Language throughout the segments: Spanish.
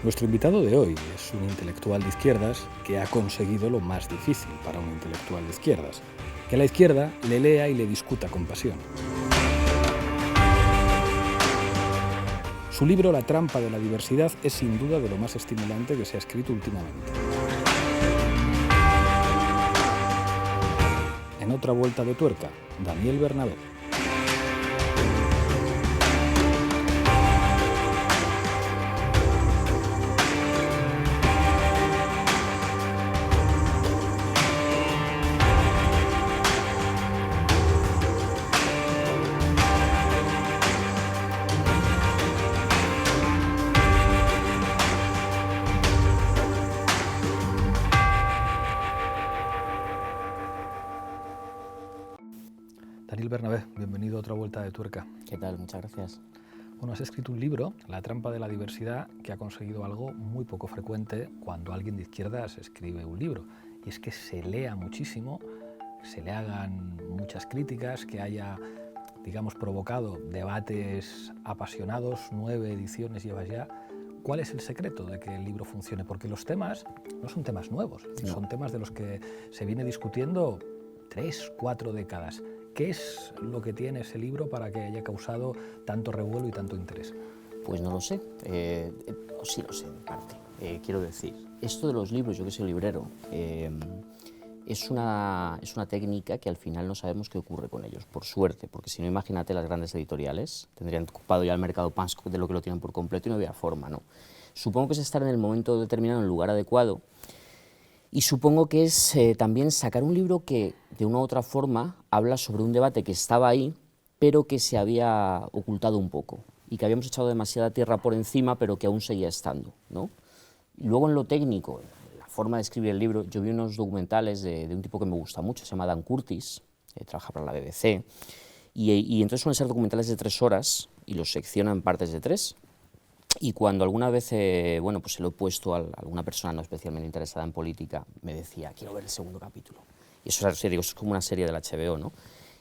Nuestro invitado de hoy es un intelectual de izquierdas que ha conseguido lo más difícil para un intelectual de izquierdas, que la izquierda le lea y le discuta con pasión. Su libro La trampa de la diversidad es sin duda de lo más estimulante que se ha escrito últimamente. En otra vuelta de tuerca, Daniel Bernabé. Daniel Bernabé, bienvenido a otra vuelta de tuerca. ¿Qué tal? Muchas gracias. Bueno, has escrito un libro, La trampa de la diversidad, que ha conseguido algo muy poco frecuente cuando alguien de izquierdas escribe un libro, y es que se lea muchísimo, se le hagan muchas críticas, que haya, digamos, provocado debates apasionados. 9 ediciones llevas ya. ¿Cuál es el secreto de que el libro funcione? Porque los temas no son temas nuevos, No. son temas de los que se viene discutiendo 3, 4 décadas. ¿Qué es lo que tiene ese libro para que haya causado tanto revuelo y tanto interés? Pues no lo sé, sí lo sé en parte. Quiero decir, esto de los libros, yo que soy librero, es una técnica que al final no sabemos qué ocurre con ellos, por suerte, porque si no, imagínate, las grandes editoriales tendrían ocupado ya el mercado más de lo que lo tienen por completo y no había forma, ¿no? Supongo que es estar en el momento determinado, en el lugar adecuado. Y supongo que es también sacar un libro que, de una u otra forma, habla sobre un debate que estaba ahí, pero que se había ocultado un poco, y que habíamos echado demasiada tierra por encima, pero que aún seguía estando, ¿no? Y luego, en lo técnico, en la forma de escribir el libro, yo vi unos documentales de un tipo que me gusta mucho, se llama Dan Curtis, trabaja para la BBC, y entonces suelen ser documentales de 3 horas, y los secciona en partes de 3. Y cuando alguna vez bueno, pues se lo he puesto a alguna persona no especialmente interesada en política, me decía, quiero ver el segundo capítulo. Y eso es como una serie del HBO, ¿no?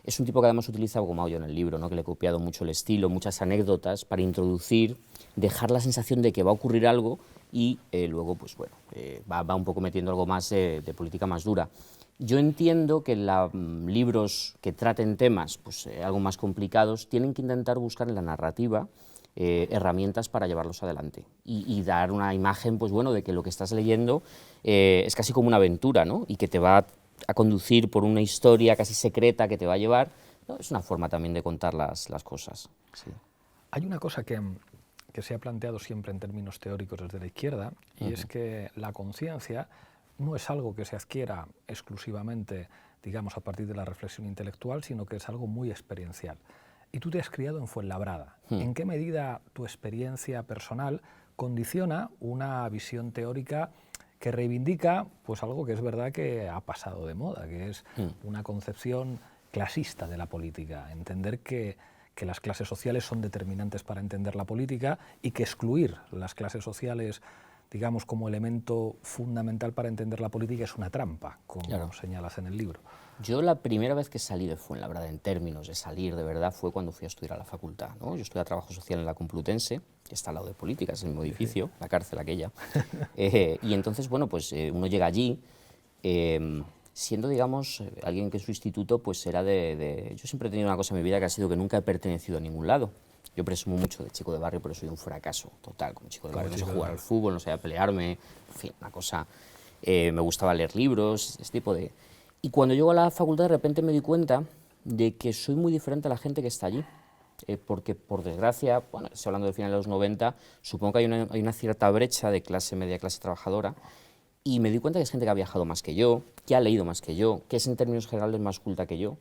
Es un tipo que además utiliza, como hago yo en el libro, ¿no? Que le he copiado mucho el estilo, muchas anécdotas para introducir, dejar la sensación de que va a ocurrir algo y luego, pues bueno, va un poco metiendo algo más de política más dura. Yo entiendo que libros que traten temas pues, algo más complicados tienen que intentar buscar en la narrativa herramientas para llevarlos adelante y dar una imagen, pues bueno, de que lo que estás leyendo es casi como una aventura, ¿no? Y que te va a conducir por una historia casi secreta que te va a llevar, ¿no? Es una forma también de contar las cosas. Sí. Hay una cosa que se ha planteado siempre en términos teóricos desde la izquierda, y es que la conciencia no es algo que se adquiera exclusivamente, digamos, a partir de la reflexión intelectual, sino que es algo muy experiencial. Y tú te has criado en Fuenlabrada. ¿En qué medida tu experiencia personal condiciona una visión teórica que reivindica pues, algo que es verdad que ha pasado de moda, que es una concepción clasista de la política? Entender que las clases sociales son determinantes para entender la política y que excluir las clases sociales, digamos, como elemento fundamental para entender la política es una trampa, como Claro. señalas en el libro. Yo la primera vez que salí de Fuenlabrada, en términos de salir de verdad, fue cuando fui a estudiar a la facultad, ¿no? Yo estudié Trabajo Social en la Complutense, que está al lado de Política, es el mismo edificio, la cárcel aquella. Y entonces, bueno, pues uno llega allí, siendo, digamos, alguien que en su instituto pues era Yo siempre he tenido una cosa en mi vida que ha sido que nunca he pertenecido a ningún lado. Yo presumo mucho de chico de barrio, pero soy un fracaso total como chico de barrio. No sé jugar al fútbol, no sabía pelearme, en fin, una cosa... me gustaba leer libros, ese tipo de... Y cuando llego a la facultad de repente me di cuenta de que soy muy diferente a la gente que está allí. Porque, por desgracia, bueno, estoy hablando del final de los 90, supongo que hay una cierta brecha de clase media, clase trabajadora, y me di cuenta que es gente que ha viajado más que yo, que ha leído más que yo, que es en términos generales más culta que yo,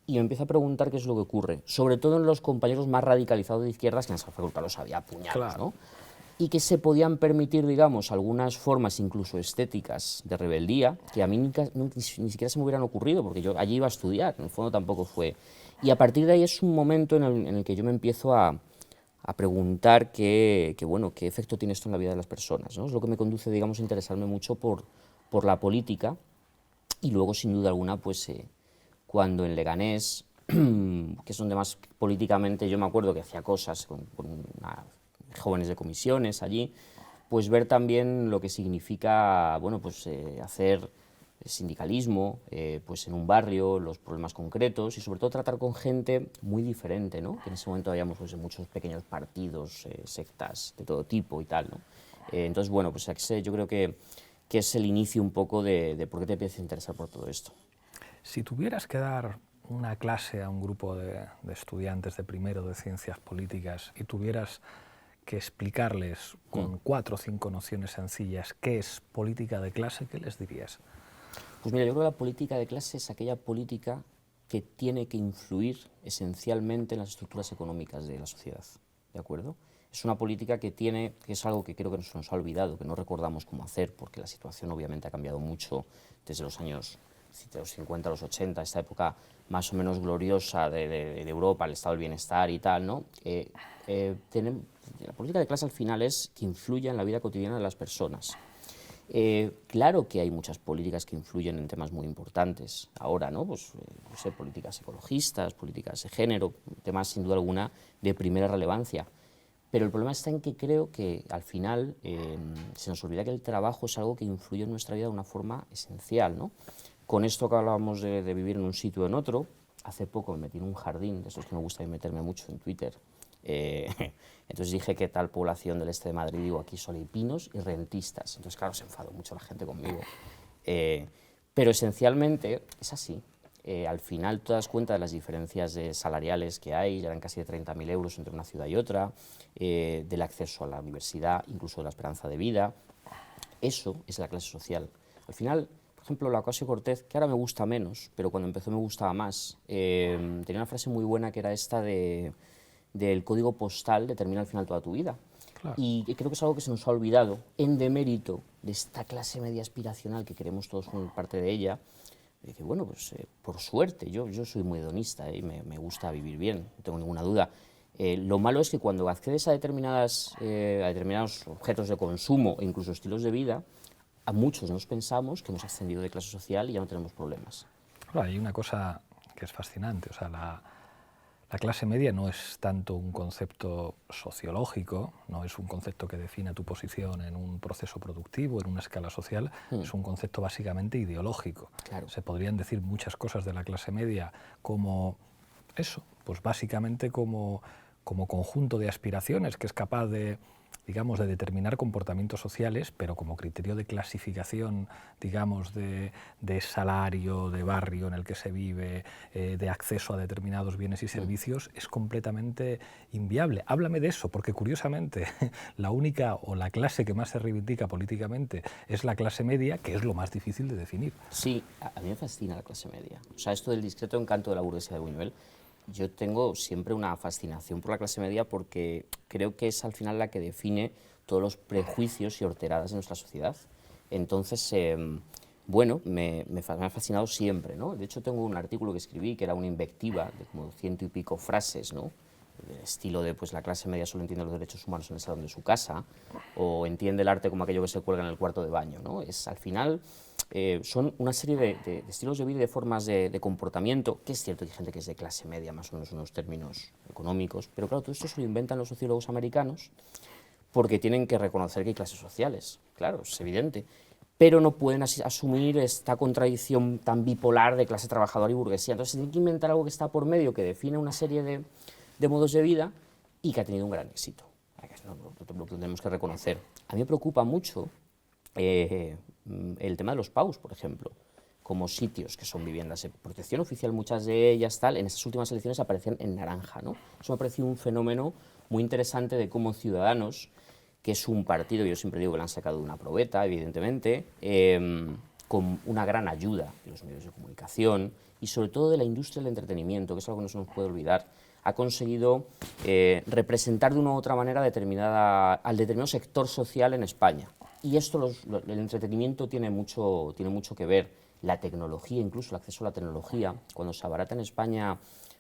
y me empiezo a preguntar qué es lo que ocurre, sobre todo en los compañeros más radicalizados de izquierdas, que en esa facultad los había a puñados, Claro. ¿no? Y que se podían permitir, digamos, algunas formas incluso estéticas de rebeldía que a mí ni siquiera se me hubieran ocurrido, porque yo allí iba a estudiar, en el fondo tampoco fue. Y a partir de ahí es un momento en el que yo me empiezo a preguntar bueno, qué efecto tiene esto en la vida de las personas, ¿no? Es lo que me conduce, digamos, a interesarme mucho por la política, y luego, sin duda alguna, pues cuando en Leganés, que es donde más políticamente yo me acuerdo que hacía cosas con jóvenes de comisiones allí, pues ver también lo que significa, bueno, pues hacer sindicalismo, pues en un barrio, los problemas concretos y sobre todo tratar con gente muy diferente, ¿no? Que en ese momento habíamos pues, muchos pequeños partidos, sectas de todo tipo y tal, ¿no? Entonces, bueno, pues yo creo que es el inicio un poco de por qué te empiezas a interesar por todo esto. Si tuvieras que dar una clase a un grupo de estudiantes de primero de ciencias políticas y tuvieras que explicarles con 4 o 5 nociones sencillas qué es política de clase, ¿qué les dirías? Pues mira, yo creo que la política de clase es aquella política que tiene que influir esencialmente en las estructuras económicas de la sociedad, ¿de acuerdo? Es una política que es algo que creo que se nos ha olvidado, que no recordamos cómo hacer, porque la situación obviamente ha cambiado mucho desde los años de los 50 a los 80, esta época más o menos gloriosa de Europa, el estado del bienestar y tal, ¿no? La política de clase al final es que influya en la vida cotidiana de las personas. Claro que hay muchas políticas que influyen en temas muy importantes ahora, ¿no? Pues, no sé, políticas ecologistas, políticas de género, temas sin duda alguna de primera relevancia. Pero el problema está en que creo que al final se nos olvida que el trabajo es algo que influye en nuestra vida de una forma esencial, ¿no? Con esto que hablábamos de vivir en un sitio o en otro, hace poco me metí en un jardín, de estos que me gusta meterme mucho en Twitter. Entonces dije que tal población del este de Madrid, digo, aquí solo hay pinos y rentistas. Entonces, claro, se enfadó mucho la gente conmigo. Pero esencialmente es así. Al final tú te das cuenta de las diferencias salariales que hay, ya dan casi de 30.000 euros entre una ciudad y otra, del acceso a la universidad, incluso de la esperanza de vida. Eso es la clase social. Al final, por ejemplo, la Ocasio-Cortez, que ahora me gusta menos, pero cuando empezó me gustaba más, tenía una frase muy buena que era esta del código postal determina al final toda tu vida. Claro. Y creo que es algo que se nos ha olvidado en demérito de esta clase media aspiracional que queremos todos formar parte de ella. Y que bueno, pues por suerte, yo soy muy hedonista y me gusta vivir bien, no tengo ninguna duda. Lo malo es que cuando accedes a determinados objetos de consumo e incluso estilos de vida, a muchos nos pensamos que hemos ascendido de clase social y ya no tenemos problemas. Claro, hay una cosa que es fascinante, o sea, la clase media no es tanto un concepto sociológico, no es un concepto que defina tu posición en un proceso productivo, en una escala social, es un concepto básicamente ideológico. Claro. Se podrían decir muchas cosas de la clase media como eso, pues básicamente como conjunto de aspiraciones que es capaz de, digamos, de determinar comportamientos sociales, pero como criterio de clasificación, digamos, de salario, de barrio en el que se vive, de acceso a determinados bienes y servicios, es completamente inviable. Háblame de eso, porque curiosamente la única o la clase que más se reivindica políticamente es la clase media, que es lo más difícil de definir. Sí, a mí me fascina la clase media. O sea, esto del discreto encanto de la burguesía de Buñuel, yo tengo siempre una fascinación por la clase media porque creo que es al final la que define todos los prejuicios y horteradas de nuestra sociedad. Entonces, bueno, me ha fascinado siempre, ¿no? De hecho, tengo un artículo que escribí que era una invectiva de como 100 y pico frases, ¿no? Del estilo de, pues la clase media solo entiende los derechos humanos en el salón de su casa, o entiende el arte como aquello que se cuelga en el cuarto de baño, ¿no? Al final, son una serie de estilos de vida y de formas de comportamiento, que es cierto que hay gente que es de clase media, más o menos en unos términos económicos, pero claro, todo esto se lo inventan los sociólogos americanos porque tienen que reconocer que hay clases sociales, claro, es evidente, pero no pueden asumir esta contradicción tan bipolar de clase trabajadora y burguesía. Entonces se tiene que inventar algo que está por medio, que define una serie de modos de vida y que ha tenido un gran éxito. Lo tenemos que reconocer. A mí me preocupa mucho el tema de los PAUs, por ejemplo, como sitios que son viviendas de protección oficial, muchas de ellas tal, en estas últimas elecciones aparecían en naranja, ¿no? Eso me ha parecido un fenómeno muy interesante de cómo Ciudadanos, que es un partido, yo siempre digo que le han sacado una probeta, evidentemente, con una gran ayuda de los medios de comunicación y sobre todo de la industria del entretenimiento, que es algo que no se nos puede olvidar, ha conseguido representar de una u otra manera al determinado sector social en España. Y esto, el entretenimiento tiene mucho que ver, la tecnología, incluso el acceso a la tecnología. Cuando se abarata en España,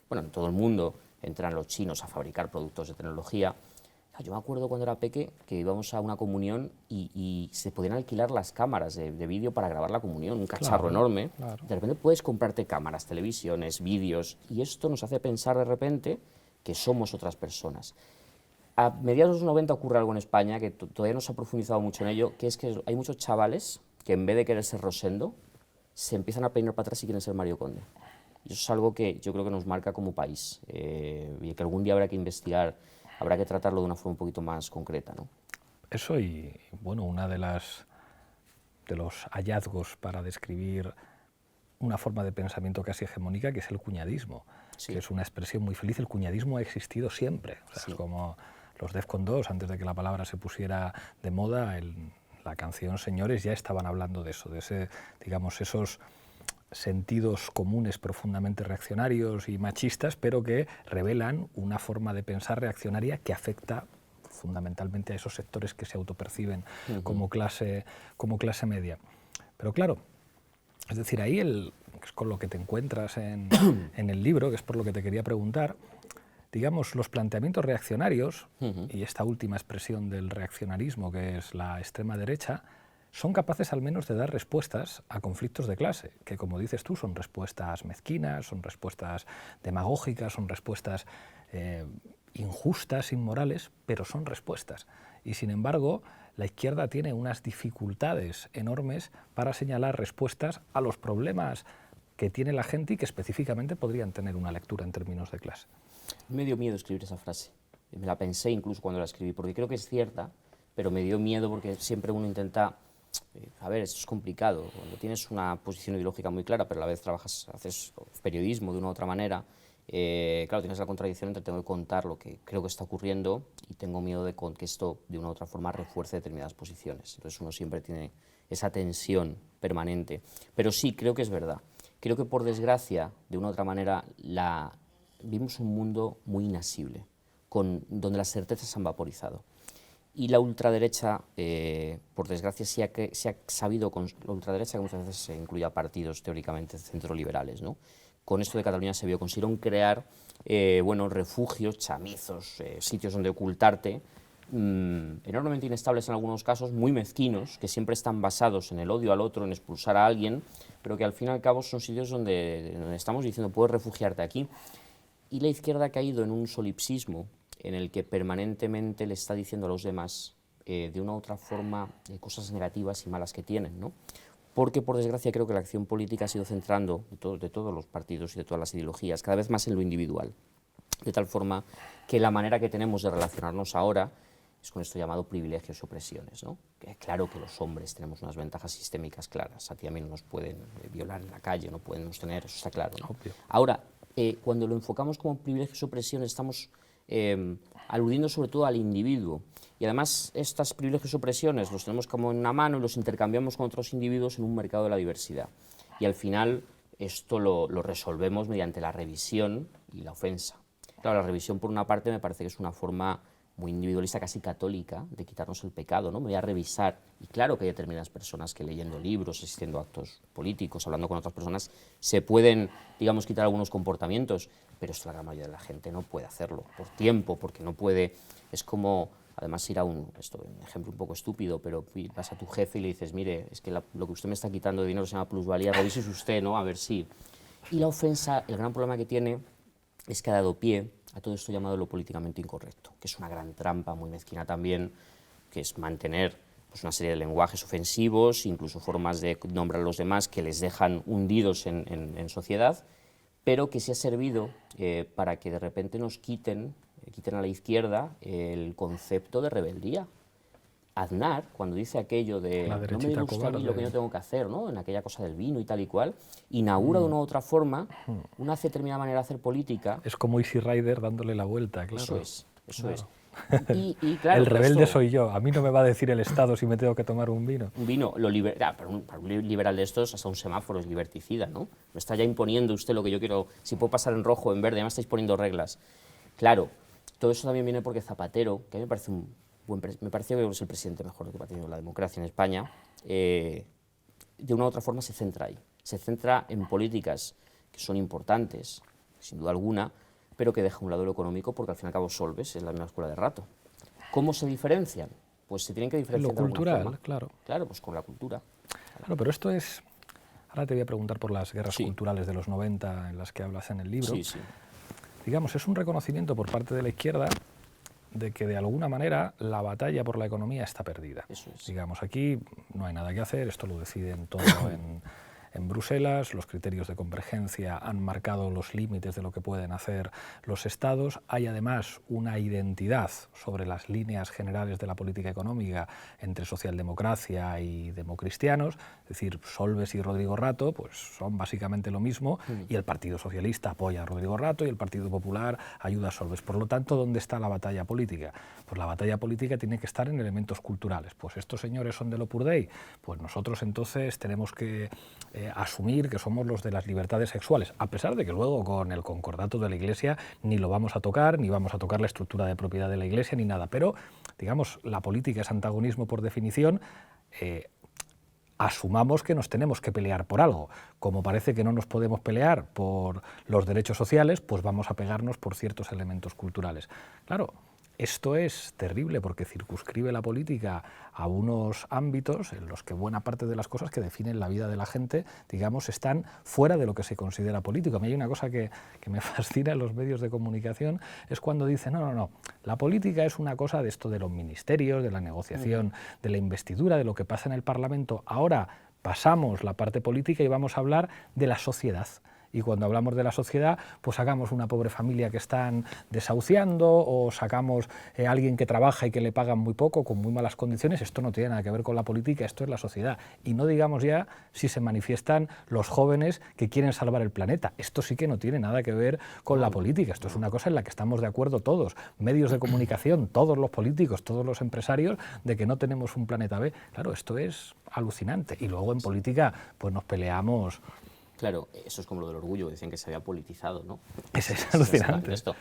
bueno, en todo el mundo, entran los chinos a fabricar productos de tecnología. Yo me acuerdo cuando era peque que íbamos a una comunión y se podían alquilar las cámaras de vídeo para grabar la comunión, un cacharro enorme. Claro. De repente puedes comprarte cámaras, televisiones, vídeos, y esto nos hace pensar de repente que somos otras personas. A mediados de los 90 ocurre algo en España que todavía no se ha profundizado mucho en ello, que es que hay muchos chavales que en vez de querer ser Rosendo, se empiezan a peinar para atrás y quieren ser Mario Conde. Y eso es algo que yo creo que nos marca como país y que algún día habrá que investigar, habrá que tratarlo de una forma un poquito más concreta, ¿no? Eso y, bueno, una de los hallazgos para describir una forma de pensamiento casi hegemónica, que es el cuñadismo, Sí. que es una expresión muy feliz. El cuñadismo ha existido siempre. O sea, Sí. es como los Defcon 2, antes de que la palabra se pusiera de moda, la canción Señores ya estaban hablando de eso, de ese, digamos, esos sentidos comunes profundamente reaccionarios y machistas, pero que revelan una forma de pensar reaccionaria que afecta fundamentalmente a esos sectores que se autoperciben como clase media. Pero claro, es decir, ahí es con lo que te encuentras en el libro, que es por lo que te quería preguntar, digamos, los planteamientos reaccionarios, y esta última expresión del reaccionarismo, que es la extrema derecha, son capaces al menos de dar respuestas a conflictos de clase, que como dices tú, son respuestas mezquinas, son respuestas demagógicas, son respuestas injustas, inmorales, pero son respuestas. Y sin embargo, la izquierda tiene unas dificultades enormes para señalar respuestas a los problemas que tiene la gente y que específicamente podrían tener una lectura en términos de clase. Me dio miedo escribir esa frase. Me la pensé incluso cuando la escribí, porque creo que es cierta, pero me dio miedo porque siempre uno intenta... a ver, esto es complicado. Cuando tienes una posición ideológica muy clara, pero a la vez haces periodismo de una u otra manera, claro, tienes la contradicción entre tengo que contar lo que creo que está ocurriendo y tengo miedo de que esto de una u otra forma refuerce determinadas posiciones. Entonces uno siempre tiene esa tensión permanente. Pero sí, creo que es verdad. Creo que por desgracia, de una u otra manera, vivimos un mundo muy inasible, donde las certezas se han vaporizado. Y la ultraderecha, por desgracia, se ha sabido, la ultraderecha que muchas veces se incluye a partidos teóricamente centroliberales, ¿no? Con esto de Cataluña se vio, consiguieron crear bueno, refugios, chamizos, sitios donde ocultarte, enormemente inestables en algunos casos, muy mezquinos, que siempre están basados en el odio al otro, en expulsar a alguien, pero que al fin y al cabo son sitios donde estamos diciendo puedes refugiarte aquí. Y la izquierda ha caído en un solipsismo en el que permanentemente le está diciendo a los demás, de una u otra forma, cosas negativas y malas que tienen, ¿no? Porque, por desgracia, creo que la acción política ha sido centrando, de todos los partidos y de todas las ideologías, cada vez más en lo individual. De tal forma que la manera que tenemos de relacionarnos ahora es con esto llamado privilegios y opresiones, ¿no? Que claro que los hombres tenemos unas ventajas sistémicas claras, a ti y a mí no nos pueden violar en la calle, no podemos tener, eso está claro, ¿no? Obvio. Ahora, cuando lo enfocamos como privilegios y opresiones, estamos aludiendo sobre todo al individuo. Y además estas privilegios y opresiones los tenemos como en una mano y los intercambiamos con otros individuos en un mercado de la diversidad. Y al final esto lo resolvemos mediante la revisión y la ofensa. Claro, la revisión por una parte me parece que es una forma muy individualista, casi católica, de quitarnos el pecado, ¿no? Me voy a revisar. Y claro que hay determinadas personas que leyendo libros, asistiendo a actos políticos, hablando con otras personas, se pueden, digamos, quitar algunos comportamientos, pero esto la gran mayoría de la gente no puede hacerlo, por tiempo, porque no puede. Es como, además, ir a un ejemplo un poco estúpido, pero vas a tu jefe y le dices, mire, es que lo que usted me está quitando de dinero se llama plusvalía, revísese usted, ¿no? A ver si... Y la ofensa, el gran problema que tiene es que ha dado pie a todo esto llamado lo políticamente incorrecto, que es una gran trampa muy mezquina también, que es mantener pues, una serie de lenguajes ofensivos, incluso formas de nombrar a los demás que les dejan hundidos en sociedad, pero que se ha servido para que de repente nos quiten a la izquierda el concepto de rebeldía. Aznar, cuando dice aquello de no me diga usted a mí lo que yo tengo que hacer, ¿no? En aquella cosa del vino y tal y cual, inaugura de una u otra forma una determinada manera de hacer política. Es como Easy Rider dándole la vuelta, claro. Eso es. Claro. Y claro, el rebelde soy yo, a mí no me va a decir el Estado si me tengo que tomar un vino. Un vino, para un liberal de estos, hasta un semáforo es liberticida, ¿no? Me está ya imponiendo usted lo que yo quiero, si puedo pasar en rojo o en verde, ya me estáis poniendo reglas. Claro, todo eso también viene porque Zapatero, que a mí me pareció que es el presidente mejor que ha tenido la democracia en España, de una u otra forma se centra ahí. Se centra en políticas que son importantes, sin duda alguna, pero que deja a un lado lo económico porque al fin y al cabo Solbes es la misma escuela de rato. ¿Cómo se diferencian? Pues se tienen que diferenciar lo cultural, claro. Claro, pues con la cultura. Claro, pero esto es... Ahora te voy a preguntar por las guerras culturales de los 90 en las que hablas en el libro. Sí, sí. Digamos, es un reconocimiento por parte de la izquierda de que de alguna manera la batalla por la economía está perdida. Eso es. Digamos, aquí no hay nada que hacer, esto lo deciden todo en Bruselas, los criterios de convergencia han marcado los límites de lo que pueden hacer los Estados, hay además una identidad sobre las líneas generales de la política económica entre socialdemocracia y democristianos, es decir, Solbes y Rodrigo Rato pues son básicamente lo mismo, y el Partido Socialista apoya a Rodrigo Rato y el Partido Popular ayuda a Solbes. Por lo tanto, ¿dónde está la batalla política? Pues la batalla política tiene que estar en elementos culturales. Pues estos señores son del Opus Dei, pues nosotros entonces tenemos que asumir que somos los de las libertades sexuales, a pesar de que luego con el concordato de la Iglesia ni lo vamos a tocar, ni vamos a tocar la estructura de propiedad de la Iglesia, ni nada. Pero, digamos, la política es antagonismo por definición. Asumamos que nos tenemos que pelear por algo. Como parece que no nos podemos pelear por los derechos sociales, pues vamos a pegarnos por ciertos elementos culturales. Claro, esto es terrible porque circunscribe la política a unos ámbitos en los que buena parte de las cosas que definen la vida de la gente, digamos, están fuera de lo que se considera político. A mí hay una cosa que me fascina en los medios de comunicación, es cuando dicen, no, la política es una cosa de esto de los ministerios, de la negociación, de la investidura, de lo que pasa en el Parlamento. Ahora pasamos la parte política y vamos a hablar de la sociedad. Y cuando hablamos de la sociedad, pues sacamos una pobre familia que están desahuciando o sacamos a alguien que trabaja y que le pagan muy poco, con muy malas condiciones. Esto no tiene nada que ver con la política, esto es la sociedad. Y no digamos ya si se manifiestan los jóvenes que quieren salvar el planeta. Esto sí que no tiene nada que ver con la política. Esto es una cosa en la que estamos de acuerdo todos, medios de comunicación, todos los políticos, todos los empresarios, de que no tenemos un planeta B. Claro, esto es alucinante. Y luego en política pues nos peleamos. Claro, eso es como lo del orgullo, decían que se había politizado, ¿no? Es alucinante. Esto.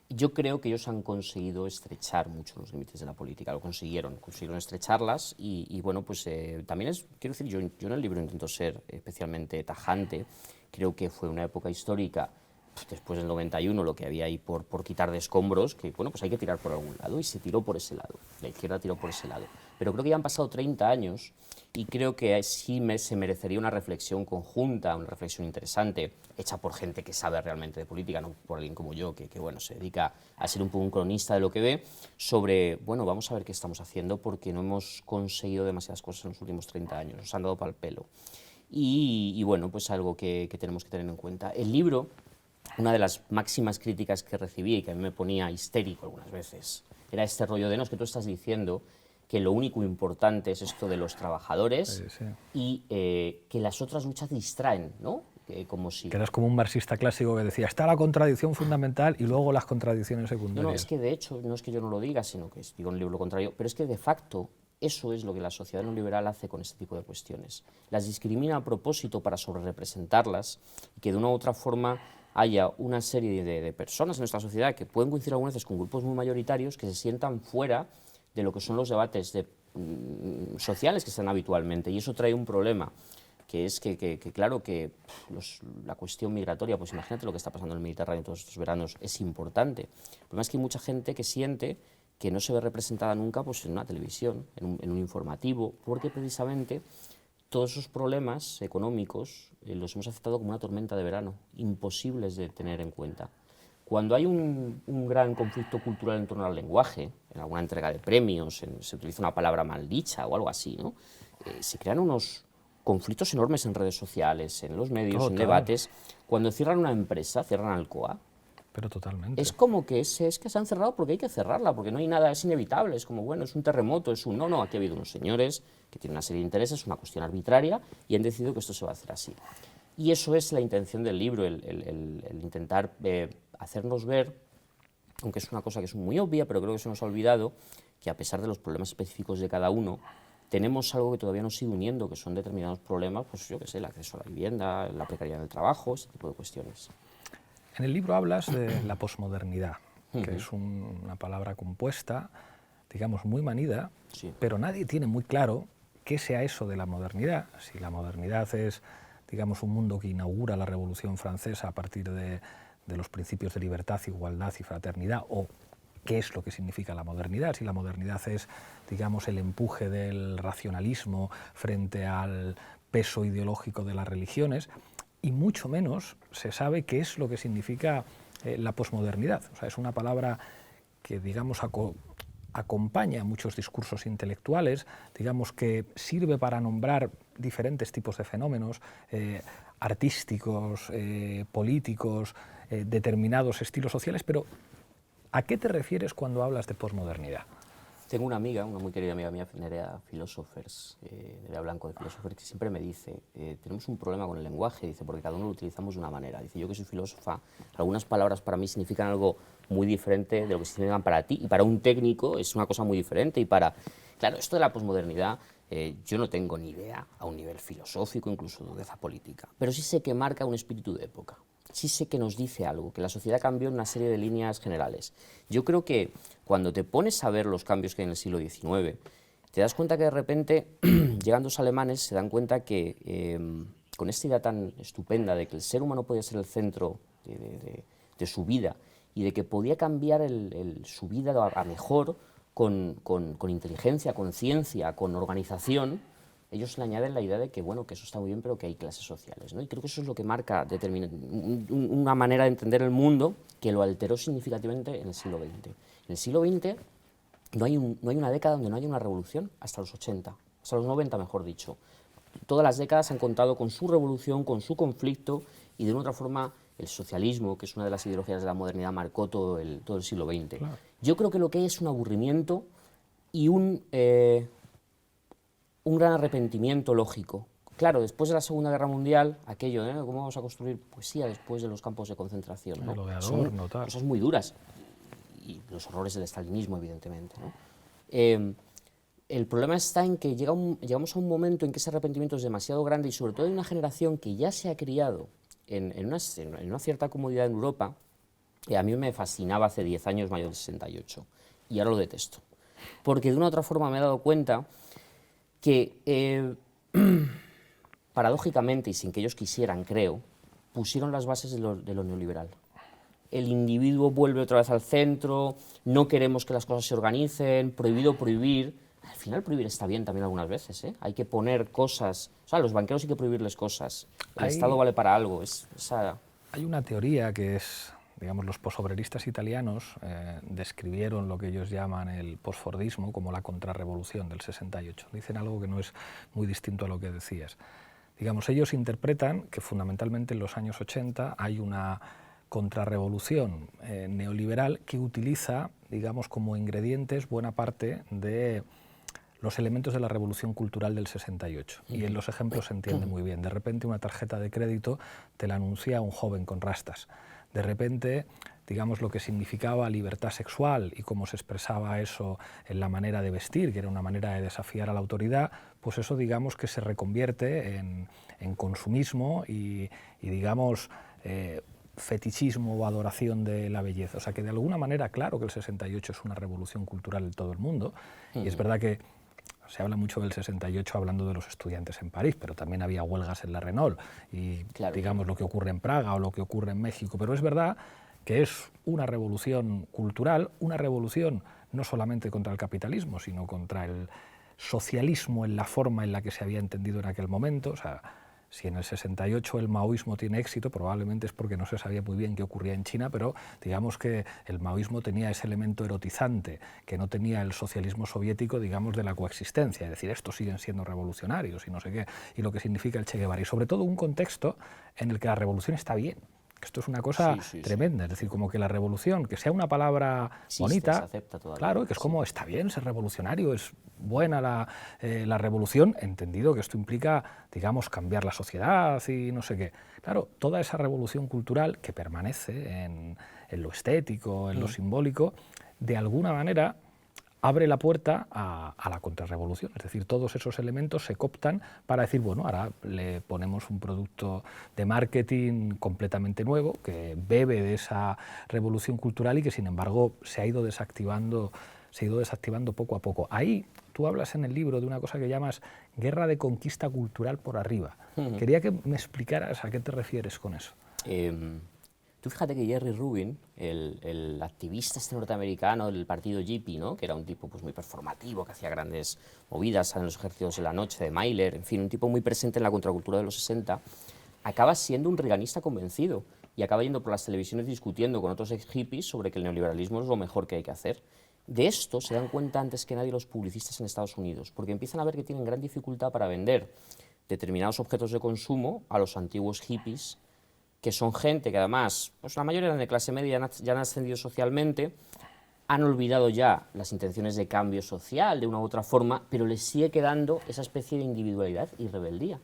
Yo creo que ellos han conseguido estrechar mucho los límites de la política, lo consiguieron estrecharlas y bueno, pues también quiero decir, yo en el libro intento ser especialmente tajante, creo que fue una época histórica, pues, después del 91, lo que había ahí por quitar de escombros, que bueno, pues hay que tirar por algún lado y se tiró por ese lado, la izquierda tiró por ese lado. Pero creo que ya han pasado 30 años y creo que sí se merecería una reflexión conjunta, una reflexión interesante, hecha por gente que sabe realmente de política, no por alguien como yo, que bueno, se dedica a ser un poco un cronista de lo que ve, sobre, bueno, vamos a ver qué estamos haciendo porque no hemos conseguido demasiadas cosas en los últimos 30 años, nos han dado pal pelo. Y bueno, pues algo que tenemos que tener en cuenta. El libro, una de las máximas críticas que recibí y que a mí me ponía histérico algunas veces, era este rollo de, no, es que tú estás diciendo que lo único importante es esto de los trabajadores y que las otras luchas distraen, ¿no? Como si... Que eras como un marxista clásico que decía, está la contradicción fundamental y luego las contradicciones secundarias. No, es que de hecho, no es que yo no lo diga, sino que digo en el libro lo contrario, pero es que de facto eso es lo que la sociedad neoliberal hace con este tipo de cuestiones. Las discrimina a propósito para sobrerepresentarlas y que de una u otra forma haya una serie de personas en nuestra sociedad que pueden coincidir algunas veces con grupos muy mayoritarios que se sientan fuera de lo que son los debates sociales que están habitualmente, y eso trae un problema, que es que claro que la cuestión migratoria, pues imagínate lo que está pasando en el Mediterráneo todos estos veranos, es importante. El problema es que hay mucha gente que siente que no se ve representada nunca pues, en una televisión, en un informativo, porque precisamente todos esos problemas económicos los hemos aceptado como una tormenta de verano, imposibles de tener en cuenta. Cuando hay un gran conflicto cultural en torno al lenguaje, en alguna entrega de premios, se utiliza una palabra mal dicha o algo así, ¿no? Se crean unos conflictos enormes en redes sociales, en los medios, en debates. Cuando cierran una empresa, cierran Alcoa. Pero totalmente. Es como que es que se han cerrado porque hay que cerrarla, porque no hay nada, es inevitable, es como, bueno, es un terremoto, es un... No, aquí ha habido unos señores que tienen una serie de intereses, una cuestión arbitraria, y han decidido que esto se va a hacer así. Y eso es la intención del libro, el intentar hacernos ver, aunque es una cosa que es muy obvia, pero creo que se nos ha olvidado, que a pesar de los problemas específicos de cada uno, tenemos algo que todavía nos sigue uniendo, que son determinados problemas, pues yo qué sé, el acceso a la vivienda, la precariedad del trabajo, este tipo de cuestiones. En el libro hablas de la posmodernidad, que es una palabra compuesta, digamos, muy manida, pero nadie tiene muy claro qué sea eso de la modernidad. Si la modernidad es, digamos, un mundo que inaugura la Revolución Francesa a partir de los principios de libertad, igualdad y fraternidad, o qué es lo que significa la modernidad, si la modernidad es, digamos, el empuje del racionalismo frente al peso ideológico de las religiones, y mucho menos se sabe qué es lo que significa la posmodernidad. O sea, es una palabra digamos, acompaña muchos discursos intelectuales, digamos que sirve para nombrar diferentes tipos de fenómenos artísticos, políticos, determinados estilos sociales, pero ¿a qué te refieres cuando hablas de posmodernidad? Tengo una amiga, una muy querida amiga mía, Nerea Philosophers, Nerea Blanco de Philosophers, que siempre me dice, tenemos un problema con el lenguaje, dice, porque cada uno lo utilizamos de una manera. Dice, yo que soy filósofa, algunas palabras para mí significan algo muy diferente de lo que significan para ti, y para un técnico es una cosa muy diferente, y para... Claro, esto de la posmodernidad, yo no tengo ni idea a un nivel filosófico, incluso de dureza política, pero sí sé que marca un espíritu de época. Sí sé que nos dice algo, que la sociedad cambió en una serie de líneas generales. Yo creo que cuando te pones a ver los cambios que hay en el siglo XIX, te das cuenta que de repente, llegan dos alemanes, se dan cuenta que con esta idea tan estupenda de que el ser humano podía ser el centro de su vida y de que podía cambiar su vida a mejor con inteligencia, con ciencia, con organización, ellos le añaden la idea de que, bueno, que eso está muy bien, pero que hay clases sociales, ¿no? Y creo que eso es lo que marca una manera de entender el mundo que lo alteró significativamente en el siglo XX. En el siglo XX no hay una década donde no haya una revolución hasta los 80, hasta los 90, mejor dicho. Todas las décadas han contado con su revolución, con su conflicto, y de una otra forma el socialismo, que es una de las ideologías de la modernidad, marcó todo el siglo XX. Claro. Yo creo que lo que hay es un aburrimiento y un gran arrepentimiento lógico. Claro, después de la Segunda Guerra Mundial, aquello, ¿cómo vamos a construir poesía después de los campos de concentración? ¿No? Lo de Adorno, son tal. cosas muy duras, y los horrores del estalinismo, evidentemente, ¿no? El problema está en que llegamos a un momento en que ese arrepentimiento es demasiado grande, y sobre todo hay una generación que ya se ha criado en una cierta comodidad en Europa. A mí me fascinaba hace 10 años mayo del 68, y ahora lo detesto, porque de una u otra forma me he dado cuenta que, paradójicamente, y sin que ellos quisieran, creo, pusieron las bases de lo neoliberal. El individuo vuelve otra vez al centro, no queremos que las cosas se organicen, prohibido prohibir. Al final prohibir está bien también algunas veces, ¿eh? Hay que poner cosas, o sea, a los banqueros hay que prohibirles cosas, el Estado vale para algo. Hay una teoría que es, digamos, los posobreristas italianos describieron lo que ellos llaman el posfordismo como la contrarrevolución del 68. Dicen algo que no es muy distinto a lo que decías. Digamos, ellos interpretan que fundamentalmente en los años 80 hay una contrarrevolución neoliberal que utiliza, digamos, como ingredientes buena parte de los elementos de la revolución cultural del 68. Y en los ejemplos se entiende muy bien. De repente una tarjeta de crédito te la anuncia un joven con rastas. De repente, digamos, lo que significaba libertad sexual y cómo se expresaba eso en la manera de vestir, que era una manera de desafiar a la autoridad, pues eso, digamos, que se reconvierte en consumismo y digamos, fetichismo o adoración de la belleza. O sea que de alguna manera, claro que el 68 es una revolución cultural en todo el mundo, y es verdad que se habla mucho del 68 hablando de los estudiantes en París, pero también había huelgas en la Renault y, claro, digamos, lo que ocurre en Praga o lo que ocurre en México. Pero es verdad que es una revolución cultural, una revolución no solamente contra el capitalismo, sino contra el socialismo en la forma en la que se había entendido en aquel momento. O sea, si en el 68 el maoísmo tiene éxito, probablemente es porque no se sabía muy bien qué ocurría en China, pero digamos que el maoísmo tenía ese elemento erotizante que no tenía el socialismo soviético, digamos, de la coexistencia, es decir, estos siguen siendo revolucionarios y no sé qué, y lo que significa el Che Guevara, y sobre todo un contexto en el que la revolución está bien. Esto es una cosa tremenda, es decir, como que la revolución, que sea una palabra bonita, se acepta todavía, claro, que es como, está bien ser revolucionario, es buena la revolución, entendido que esto implica, digamos, cambiar la sociedad y no sé qué. Claro, toda esa revolución cultural que permanece en lo estético, en lo simbólico, de alguna manera abre la puerta a la contrarrevolución, es decir, todos esos elementos se cooptan para decir, bueno, ahora le ponemos un producto de marketing completamente nuevo que bebe de esa revolución cultural y que sin embargo se ha ido desactivando poco a poco. Ahí tú hablas en el libro de una cosa que llamas guerra de conquista cultural por arriba. Quería que me explicaras a qué te refieres con eso. Tú fíjate que Jerry Rubin, el activista este norteamericano del partido Hippie, ¿no?, que era un tipo pues muy performativo, que hacía grandes movidas en los ejércitos de la noche de Mailer, en fin, un tipo muy presente en la contracultura de los 60, acaba siendo un reaganista convencido. y acaba yendo por las televisiones discutiendo con otros ex-hippies sobre que el neoliberalismo es lo mejor que hay que hacer. De esto se dan cuenta antes que nadie los publicistas en Estados Unidos, porque empiezan a ver que tienen gran dificultad para vender determinados objetos de consumo a los antiguos hippies, que son gente que además, pues la mayoría eran de clase media, ya han ascendido socialmente, han olvidado ya las intenciones de cambio social de una u otra forma, pero les sigue quedando esa especie de individualidad y rebeldía.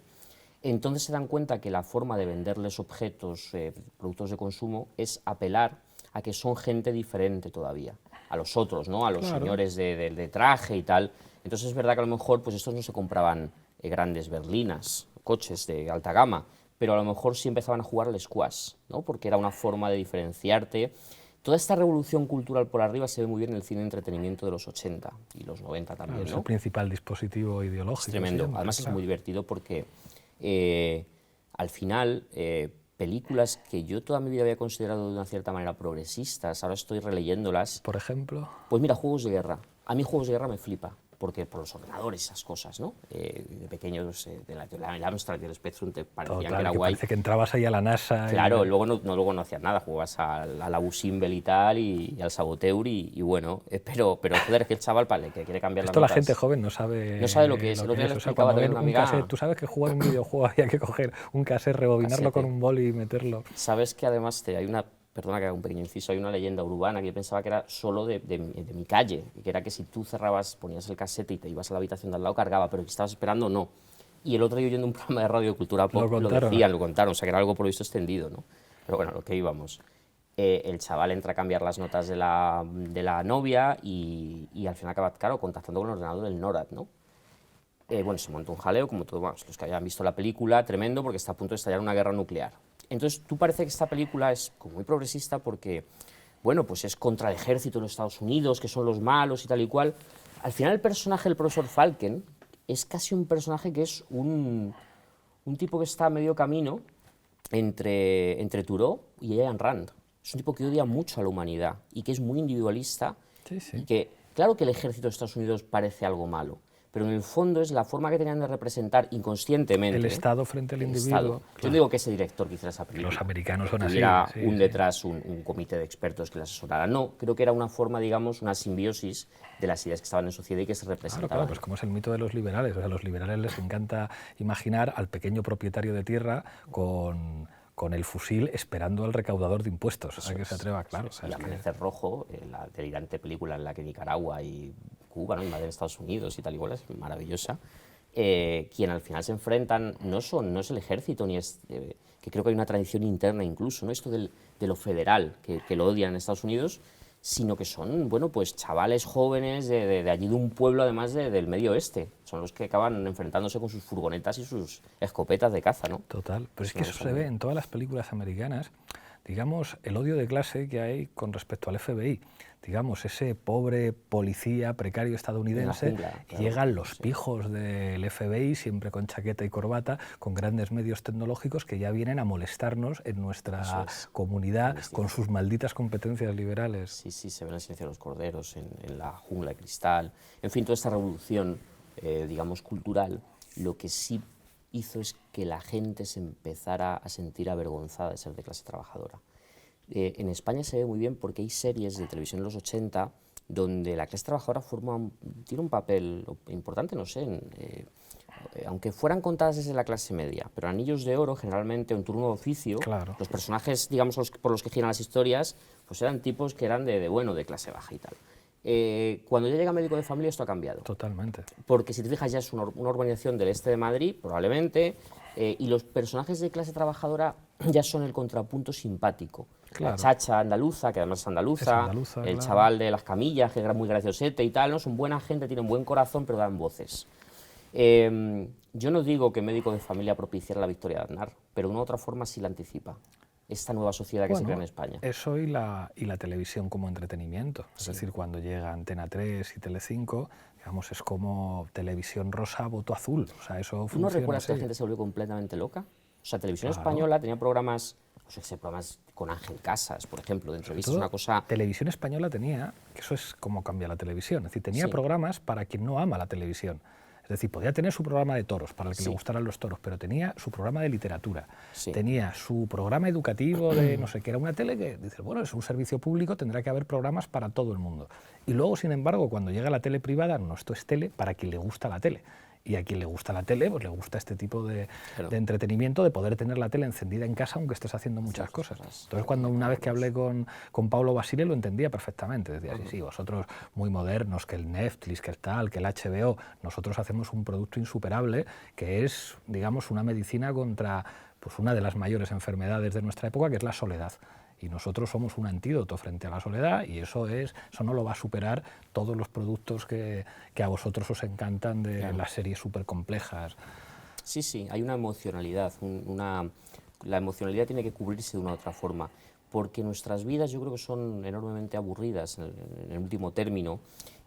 Entonces se dan cuenta que la forma de venderles objetos, productos de consumo, es apelar a que son gente diferente todavía, a los otros, ¿no? A los señores de traje y tal. Entonces es verdad que a lo mejor pues estos no se compraban grandes berlinas, coches de alta gama, pero a lo mejor sí empezaban a jugar al squash, ¿no? Porque era una forma de diferenciarte. Toda esta revolución cultural por arriba se ve muy bien en el cine de entretenimiento de los 80 y los 90 también, ¿no? Es el principal dispositivo ideológico. Es tremendo. Siempre, además claro. es muy divertido porque al final películas que yo toda mi vida había considerado de una cierta manera progresistas, ahora estoy releyéndolas. Por ejemplo, Pues mira, Juegos de Guerra. A mí Juegos de Guerra me flipa, porque por los ordenadores, esas cosas, ¿no? De pequeños, de la Amstrad y el Spectrum te parecían total, que era que guay. parece que entrabas ahí a la NASA. Claro, luego no hacías nada, jugabas al Abu Simbel y tal, y al Saboteur, y bueno, pero joder, es que el chaval, vale, que quiere cambiar Esto las la notas. gente joven no sabe, No sabe lo que es. El otro día le O sea, explicaba cuando también ven a una un amiga. cassette, tú sabes que jugar un videojuego había que coger un cassette, rebobinarlo con un boli y meterlo. Sabes que además hay una, perdona que haga un pequeño inciso, hay una leyenda urbana que yo pensaba que era solo de mi calle, que era que si tú cerrabas, ponías el cassette y te ibas a la habitación de al lado, cargaba, pero que estabas esperando, no. Y el otro día oyendo un programa de radio de Cultura Pop lo contaron, o sea que era algo por lo visto extendido, ¿no? Pero bueno, a lo que íbamos. El chaval entra a cambiar las notas de la novia y al final acaba, claro, contactando con el ordenador del NORAD, ¿no? Bueno, se montó un jaleo, como todos los que hayan visto la película, tremendo, porque está a punto de estallar una guerra nuclear. Entonces, tú parece que esta película es como muy progresista porque, bueno, pues es contra el ejército de los Estados Unidos, que son los malos y tal y cual. Al final, el personaje del profesor Falken es casi un personaje que es un tipo que está a medio camino entre Thoreau y Ayn Rand. Es un tipo que odia mucho a la humanidad y que es muy individualista. Sí, sí. Y que, claro que el ejército de Estados Unidos parece algo malo, pero en el fondo es la forma que tenían de representar inconscientemente el Estado frente al individuo. Claro. Yo digo que ese director que hiciera esa película, los americanos son así. Tuviera detrás un comité de expertos que le asesorara. No, creo que era una forma, digamos, una simbiosis de las ideas que estaban en sociedad y que se representaban. Claro, pues como es el mito de los liberales. O sea, a los liberales les encanta imaginar al pequeño propietario de tierra con el fusil esperando al recaudador de impuestos a que se atreva, claro. Y Amanecer Rojo, la delirante película en la que Nicaragua y Cuba, ¿no?, invaden Estados Unidos y tal y cual, es maravillosa. Quien al final se enfrentan no es el ejército, ni es, que creo que hay una tradición interna incluso, ¿no?, esto de lo federal, que lo odian en Estados Unidos, sino que son, bueno, pues chavales jóvenes de allí de un pueblo, además del Medio Oeste. Son los que acaban enfrentándose con sus furgonetas y sus escopetas de caza, ¿no? Total, pero es que eso se ve en todas las películas americanas, digamos, el odio de clase que hay con respecto al FBI. Digamos, ese pobre policía precario estadounidense, jungla, claro, llegan los pijos del FBI, siempre con chaqueta y corbata, con grandes medios tecnológicos que ya vienen a molestarnos en nuestra comunidad con sus malditas competencias liberales. Sí, sí, se ve en El silencio de los corderos, en La jungla de cristal, en fin, toda esta revolución, digamos, cultural, lo que sí hizo es que la gente se empezara a sentir avergonzada de ser de clase trabajadora. En España se ve muy bien porque hay series de televisión en los 80 donde la clase trabajadora tiene un papel importante, no sé, aunque fueran contadas desde la clase media, pero Anillos de Oro, generalmente en turno de oficio, claro, los personajes, digamos, por los que giran las historias, pues eran tipos que eran de clase baja y tal. Cuando ya llega Médico de Familia esto ha cambiado. Totalmente. Porque si te fijas ya es una urbanización del este de Madrid, probablemente, y los personajes de clase trabajadora ya son el contrapunto simpático. Claro. La chacha andaluza, que además es andaluza, el chaval de las camillas, que era muy graciosete y tal, ¿no? Son buena gente, tienen buen corazón, pero dan voces. Yo no digo que Médico de Familia propiciara la victoria de Aznar, pero de una u otra forma sí la anticipa. Esta nueva sociedad que se crea en España. Eso y la televisión como entretenimiento. Es decir, cuando llega Antena 3 y Telecinco, digamos, es como televisión rosa, voto azul. O sea, eso funciona. ¿Tú no recuerdas que la gente se volvió completamente loca? O sea, Televisión Española tenía programas, programas con Ángel Casas, por ejemplo, de entrevistas, una cosa... Televisión Española tenía, que eso es como cambia la televisión, es decir, tenía programas para quien no ama la televisión. Es decir, podía tener su programa de toros, para el que Sí. le gustaran los toros, pero tenía su programa de literatura, Sí. tenía su programa educativo de no sé qué, era una tele que, dices, bueno, es un servicio público, tendrá que haber programas para todo el mundo. Y luego, sin embargo, cuando llega la tele privada, no, esto es tele para quien le gusta la tele. Y a quien le gusta la tele, pues le gusta este tipo de entretenimiento, de poder tener la tele encendida en casa aunque estés haciendo muchas cosas. Entonces, cuando una vez que hablé con Paulo Basile, lo entendía perfectamente. Decía, sí, vosotros muy modernos, que el Netflix, que el tal, que el HBO, nosotros hacemos un producto insuperable que es, digamos, una medicina contra pues, una de las mayores enfermedades de nuestra época, que es la soledad. Y nosotros somos un antídoto frente a la soledad y eso no lo va a superar todos los productos que a vosotros os encantan de las series súper complejas. Sí, sí, hay una emocionalidad, la emocionalidad tiene que cubrirse de una u otra forma, porque nuestras vidas yo creo que son enormemente aburridas en el último término,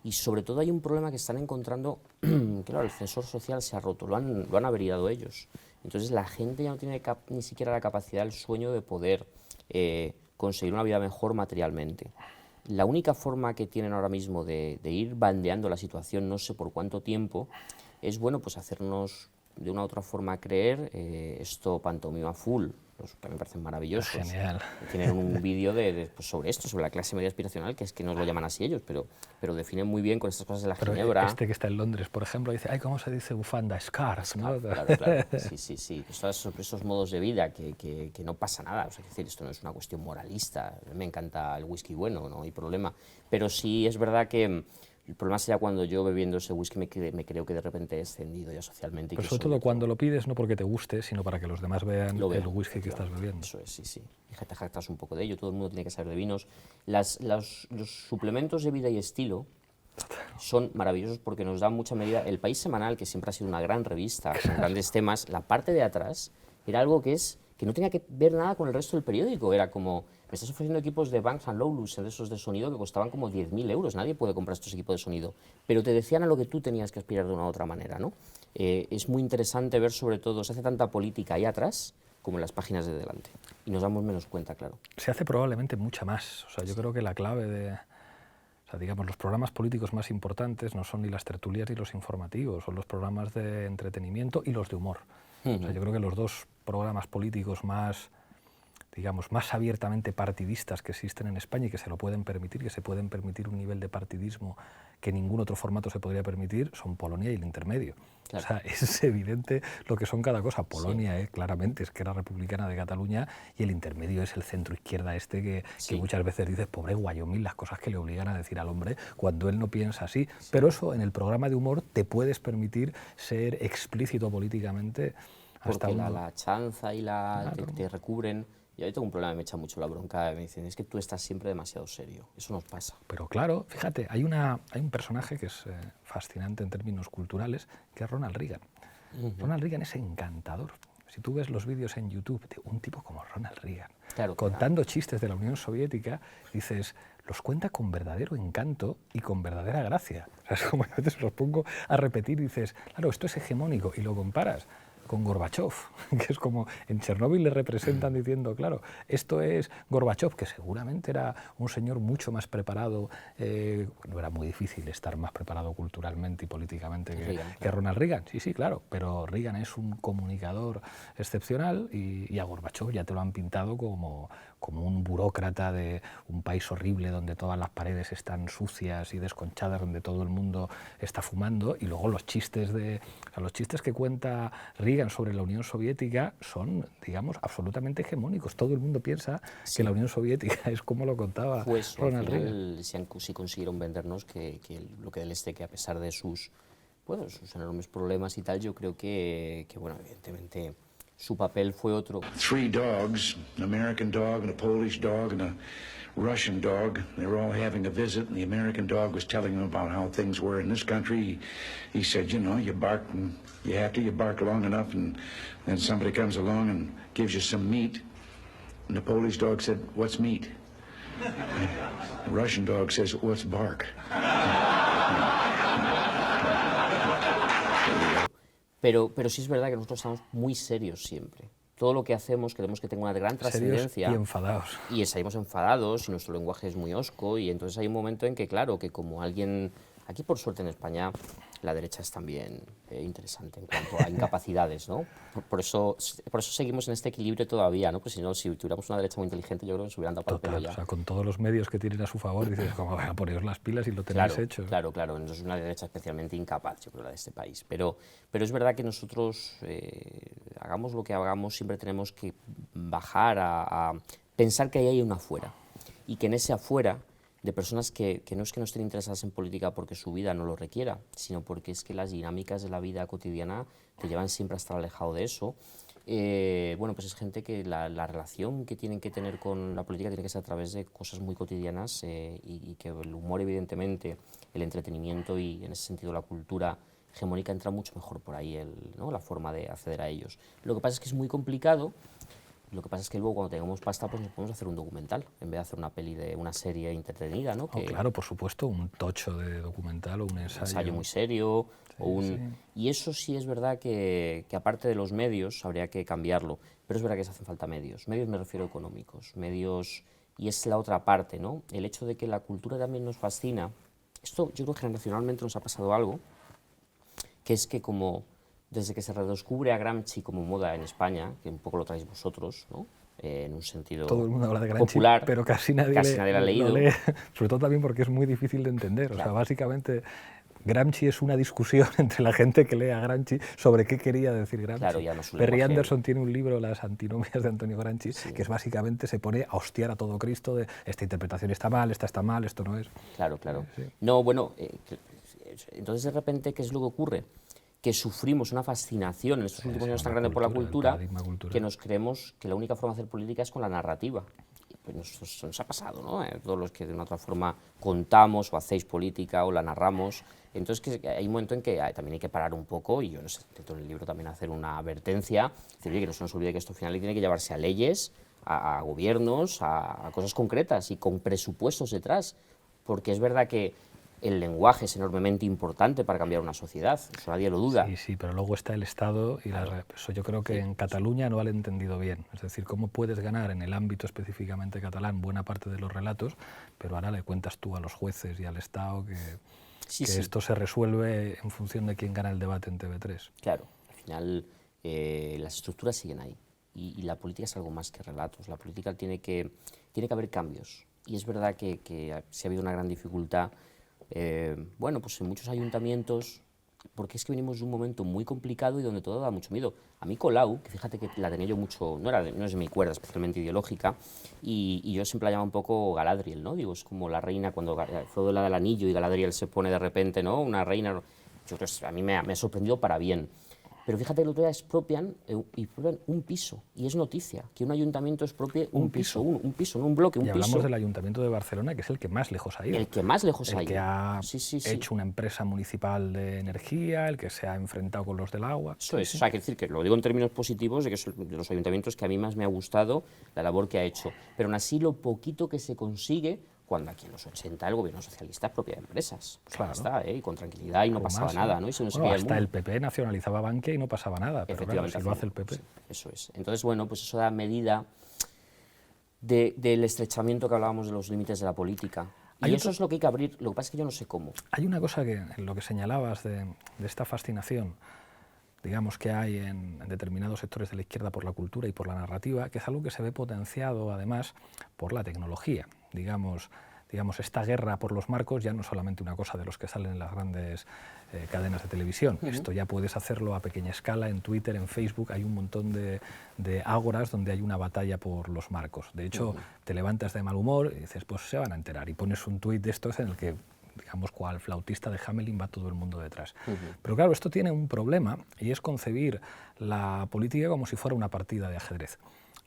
y sobre todo hay un problema que están encontrando, claro, el ascensor social se ha roto, lo han averiado ellos. Entonces la gente ya no tiene ni siquiera la capacidad, el sueño de poder conseguir una vida mejor materialmente. La única forma que tienen ahora mismo de ir bandeando la situación, no sé por cuánto tiempo, es bueno, pues hacernos de una u otra forma creer, esto pantomima full, los que me parecen maravillosos. Genial. Tienen un vídeo pues sobre esto, sobre la clase media aspiracional, que es que no lo llaman así ellos, pero definen muy bien con estas cosas de la ginebra. Este que está en Londres, por ejemplo, dice, ay, ¿cómo se dice bufanda? Scarf, ¿no? Claro, claro, sí. Esos modos de vida que no pasa nada, o sea, es decir, esto no es una cuestión moralista, me encanta el whisky bueno, no hay problema, pero sí es verdad que el problema sería cuando yo bebiendo ese whisky me creo que de repente he descendido ya socialmente. Pero sobre todo cuando lo pides no porque te guste, sino para que los demás vean el whisky que estás bebiendo. Eso es, sí. Y te jactas un poco de ello, todo el mundo tiene que saber de vinos. Los suplementos de vida y estilo son maravillosos porque nos dan mucha medida. El País Semanal, que siempre ha sido una gran revista con grandes temas, la parte de atrás era algo que no tenía que ver nada con el resto del periódico. Era como, me estás ofreciendo equipos de Bang & Olufsen, de esos de sonido, que costaban como 10.000 euros. Nadie puede comprar estos equipos de sonido. Pero te decían a lo que tú tenías que aspirar de una u otra manera, ¿no? Es muy interesante ver, sobre todo, se hace tanta política ahí atrás como en las páginas de delante. Y nos damos menos cuenta, claro. Se hace probablemente mucha más. O sea, yo creo que la clave de... O sea, digamos, los programas políticos más importantes no son ni las tertulias ni los informativos, son los programas de entretenimiento y los de humor. O sea, yo creo que los dos programas políticos más, digamos, más abiertamente partidistas que existen en España y que se lo pueden permitir, que se pueden permitir un nivel de partidismo que ningún otro formato se podría permitir, son Polonia y el Intermedio. Claro. O sea, es evidente lo que son cada cosa. Polonia, claramente, es que era republicana de Cataluña, y el Intermedio es el centro-izquierda que muchas veces dices, pobre Wyoming, las cosas que le obligan a decir al hombre cuando él no piensa así. Pero eso, en el programa de humor, te puedes permitir ser explícito políticamente. Porque la chanza y te recubren. Yo ahí tengo un problema, me echa mucho la bronca, me dicen, es que tú estás siempre demasiado serio, eso nos pasa. Pero claro, fíjate, hay un personaje que es fascinante en términos culturales, que es Ronald Reagan. Ronald Reagan es encantador. Si tú ves los vídeos en YouTube de un tipo como Ronald Reagan, contando chistes de la Unión Soviética, dices, los cuenta con verdadero encanto y con verdadera gracia. O sea, es como a veces los pongo a repetir y dices, claro, esto es hegemónico, y lo comparas con Gorbachov, que es como en Chernóbil le representan diciendo, claro, esto es Gorbachov, que seguramente era un señor mucho más preparado, no era muy difícil estar más preparado culturalmente y políticamente que Ronald Reagan, sí, claro, pero Reagan es un comunicador excepcional y a Gorbachov ya te lo han pintado como un burócrata de un país horrible donde todas las paredes están sucias y desconchadas, donde todo el mundo está fumando, y luego los chistes que cuenta Reagan sobre la Unión Soviética son, digamos, absolutamente hegemónicos. Todo el mundo piensa que la Unión Soviética es como lo contaba Ronald Reagan. Sí consiguieron vendernos que el bloque del Este, que a pesar de sus enormes problemas y tal, yo creo que bueno, evidentemente su papel fue otro. 3 dogs, an American dog and a Polish dog and a Russian dog. They were all having a visit, and the American dog was telling them about how things were in this country. He said, you know, you bark and you bark long enough, and then somebody comes along and gives you some meat. And the Polish dog said, what's meat? And the Russian dog says, what's bark? Pero sí es verdad que nosotros estamos muy serios siempre. Todo lo que hacemos queremos que tenga una gran trascendencia. Serios y enfadados. Y salimos enfadados y nuestro lenguaje es muy hosco, y entonces hay un momento en que, claro, que como alguien... Aquí, por suerte, en España la derecha es también interesante en cuanto a incapacidades, ¿no? Por eso seguimos en este equilibrio todavía, ¿no? Pues si no, si tuviéramos una derecha muy inteligente, yo creo que nos hubieran dado para el pelo ya. O sea, con todos los medios que tienen a su favor, dices, como, poneos las pilas y lo tenéis hecho. Claro. Entonces es una derecha especialmente incapaz, yo creo, la de este país. Pero es verdad que nosotros, hagamos lo que hagamos, siempre tenemos que bajar a pensar que ahí hay un afuera. Y que en ese afuera, de personas que no es que no estén interesadas en política porque su vida no lo requiera, sino porque es que las dinámicas de la vida cotidiana te llevan siempre a estar alejado de eso. Bueno, pues es gente que la relación que tienen que tener con la política tiene que ser a través de cosas muy cotidianas y que el humor, evidentemente, el entretenimiento y, en ese sentido, la cultura hegemónica entra mucho mejor por ahí, ¿no? La forma de acceder a ellos. Lo que pasa es que es muy complicado. Lo que pasa es que luego, cuando tengamos pasta, pues nos podemos hacer un documental, en vez de hacer una peli de una serie entretenida, ¿no? Que, claro, por supuesto, un tocho de documental o un ensayo. Un ensayo muy serio. Y eso sí es verdad que aparte de los medios, habría que cambiarlo. Pero es verdad que se hacen falta medios. Medios me refiero a económicos. Medios, y es la otra parte, ¿no? El hecho de que la cultura también nos fascina. Esto, yo creo que generacionalmente nos ha pasado algo, que es que como desde que se redescubre a Gramsci como moda en España, que un poco lo traéis vosotros, ¿no? En un sentido todo el mundo habla de Gramsci, popular, pero casi nadie la ha leído. Lee, sobre todo también porque es muy difícil de entender. Claro. O sea, básicamente Gramsci es una discusión entre la gente que lee a Gramsci sobre qué quería decir Gramsci. Claro, ya no Perry Anderson tiene un libro, Las antinomias de Antonio Gramsci, que es básicamente se pone a hostiar a todo Cristo de esta interpretación está mal, esta está mal, esto no es. Claro. No, bueno, entonces de repente, ¿qué es lo que ocurre? Que sufrimos una fascinación en estos últimos años tan grande por la cultura, que nos creemos que la única forma de hacer política es con la narrativa. Pues nos ha pasado, ¿no? Todos los que de una otra forma contamos o hacéis política o la narramos. Entonces que hay un momento en que también hay que parar un poco, y yo no sé, intento en el libro también hacer una advertencia, decir, oye, que no se nos olvide que esto al final tiene que llevarse a leyes, a gobiernos, a cosas concretas y con presupuestos detrás, porque es verdad que el lenguaje es enormemente importante para cambiar una sociedad, eso nadie lo duda. Sí, pero luego está el Estado y eso yo creo que en Cataluña no lo han entendido bien. Es decir, cómo puedes ganar en el ámbito específicamente catalán buena parte de los relatos, pero ahora le cuentas tú a los jueces y al Estado que esto se resuelve en función de quién gana el debate en TV3. Claro, al final las estructuras siguen ahí y la política es algo más que relatos. La política tiene que haber cambios, y es verdad que si ha habido una gran dificultad. Bueno, pues en muchos ayuntamientos, porque es que venimos de un momento muy complicado y donde todo da mucho miedo. A mí Colau, que fíjate que la tenía yo mucho, no es de mi cuerda especialmente ideológica, y yo siempre la llamo un poco Galadriel, ¿no? Digo, es como la reina cuando Frodo le da el anillo y Galadriel se pone de repente, ¿no? Una reina. Yo creo que a mí me ha sorprendido para bien. Pero fíjate que el otro día expropian un piso, y es noticia, que un ayuntamiento expropie un piso, no un bloque, un piso. Y hablamos del Ayuntamiento de Barcelona, que es el que más lejos ha ido. El que más lejos ha ido. El que ha hecho una empresa municipal de energía, el que se ha enfrentado con los del agua. Eso es, o sea, hay que decir que lo digo en términos positivos, de que es de los ayuntamientos que a mí más me ha gustado la labor que ha hecho. Pero aún así, lo poquito que se consigue, cuando aquí en los 80 el gobierno socialista propiedad de empresas, pues claro, está, y con tranquilidad, y no pasaba nada, ¿no? Y hasta el PP nacionalizaba Bankia y no pasaba nada, pero claro, si lo hace el PP. Sí, eso es. Entonces, bueno, pues eso da medida del estrechamiento que hablábamos de los límites de la política. Y eso es lo que hay que abrir, lo que pasa es que yo no sé cómo. Hay una cosa que, en lo que señalabas de esta fascinación, digamos, que hay en determinados sectores de la izquierda por la cultura y por la narrativa, que es algo que se ve potenciado además por la tecnología. Digamos, esta guerra por los marcos ya no es solamente una cosa de los que salen en las grandes cadenas de televisión. Esto ya puedes hacerlo a pequeña escala en Twitter, en Facebook. Hay un montón de ágoras donde hay una batalla por los marcos. De hecho, te levantas de mal humor y dices, pues se van a enterar. Y pones un tuit de estos en el que, digamos, cual flautista de Hamelin va todo el mundo detrás. Pero claro, esto tiene un problema, y es concebir la política como si fuera una partida de ajedrez.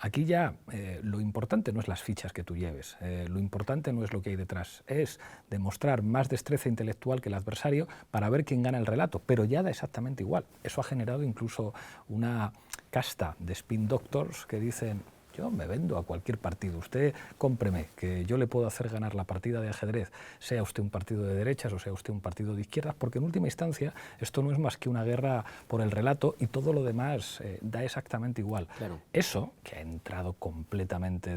Aquí ya lo importante no es las fichas que tú lleves, lo importante no es lo que hay detrás, es demostrar más destreza intelectual que el adversario para ver quién gana el relato, pero ya da exactamente igual. Eso ha generado incluso una casta de spin doctors que dicen, yo me vendo a cualquier partido, usted cómpreme, que yo le puedo hacer ganar la partida de ajedrez, sea usted un partido de derechas o sea usted un partido de izquierdas, porque en última instancia esto no es más que una guerra por el relato y todo lo demás da exactamente igual. Claro. Eso, que ha entrado completamente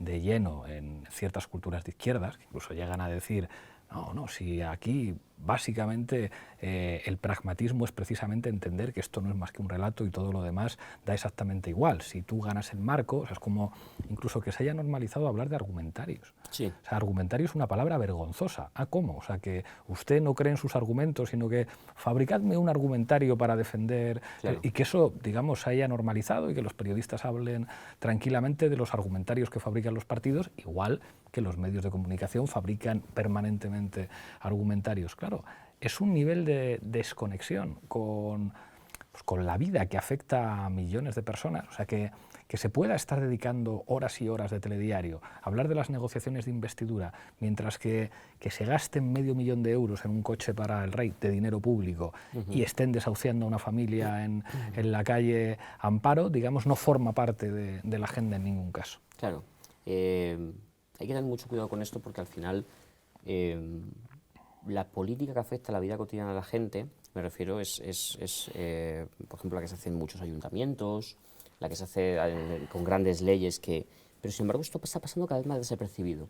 de lleno en ciertas culturas de izquierdas, que incluso llegan a decir, no, si aquí básicamente el pragmatismo es precisamente entender que esto no es más que un relato y todo lo demás da exactamente igual. Si tú ganas el marco, o sea, es como incluso que se haya normalizado hablar de argumentarios. Sí. O sea, argumentario es una palabra vergonzosa. ¿Ah, cómo? O sea, que usted no cree en sus argumentos, sino que fabricadme un argumentario para defender, Claro. y que eso, digamos, se haya normalizado y que los periodistas hablen tranquilamente de los argumentarios que fabrican los partidos, igual que los medios de comunicación fabrican permanentemente argumentarios. Claro, es un nivel de desconexión con la vida que afecta a millones de personas. O sea, que se pueda estar dedicando horas y horas de telediario a hablar de las negociaciones de investidura, mientras que se gasten €500.000 en un coche para el rey de dinero público y estén desahuciando a una familia en la calle Amparo, digamos, no forma parte de la agenda en ningún caso. Claro. Hay que tener mucho cuidado con esto porque al final la política que afecta a la vida cotidiana de la gente, me refiero, es por ejemplo, la que se hace en muchos ayuntamientos, la que se hace con grandes leyes, pero sin embargo esto está pasando cada vez más desapercibido.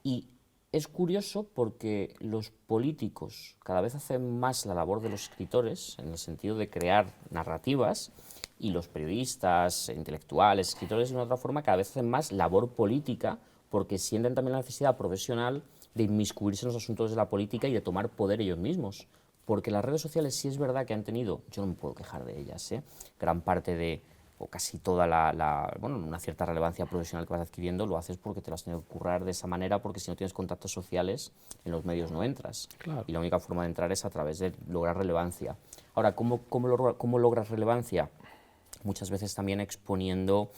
Y es curioso porque los políticos cada vez hacen más la labor de los escritores, en el sentido de crear narrativas, y los periodistas, intelectuales, escritores, de una otra forma, cada vez hacen más labor política, porque sienten también la necesidad profesional de inmiscuirse en los asuntos de la política y de tomar poder ellos mismos. Porque las redes sociales sí es verdad que han tenido, yo no me puedo quejar de ellas, gran parte o casi toda bueno, una cierta relevancia profesional que vas adquiriendo lo haces porque te lo has tenido que currar de esa manera, porque si no tienes contactos sociales, en los medios no entras. Claro. Y la única forma de entrar es a través de lograr relevancia. Ahora, ¿cómo logras relevancia? Muchas veces también exponiendo,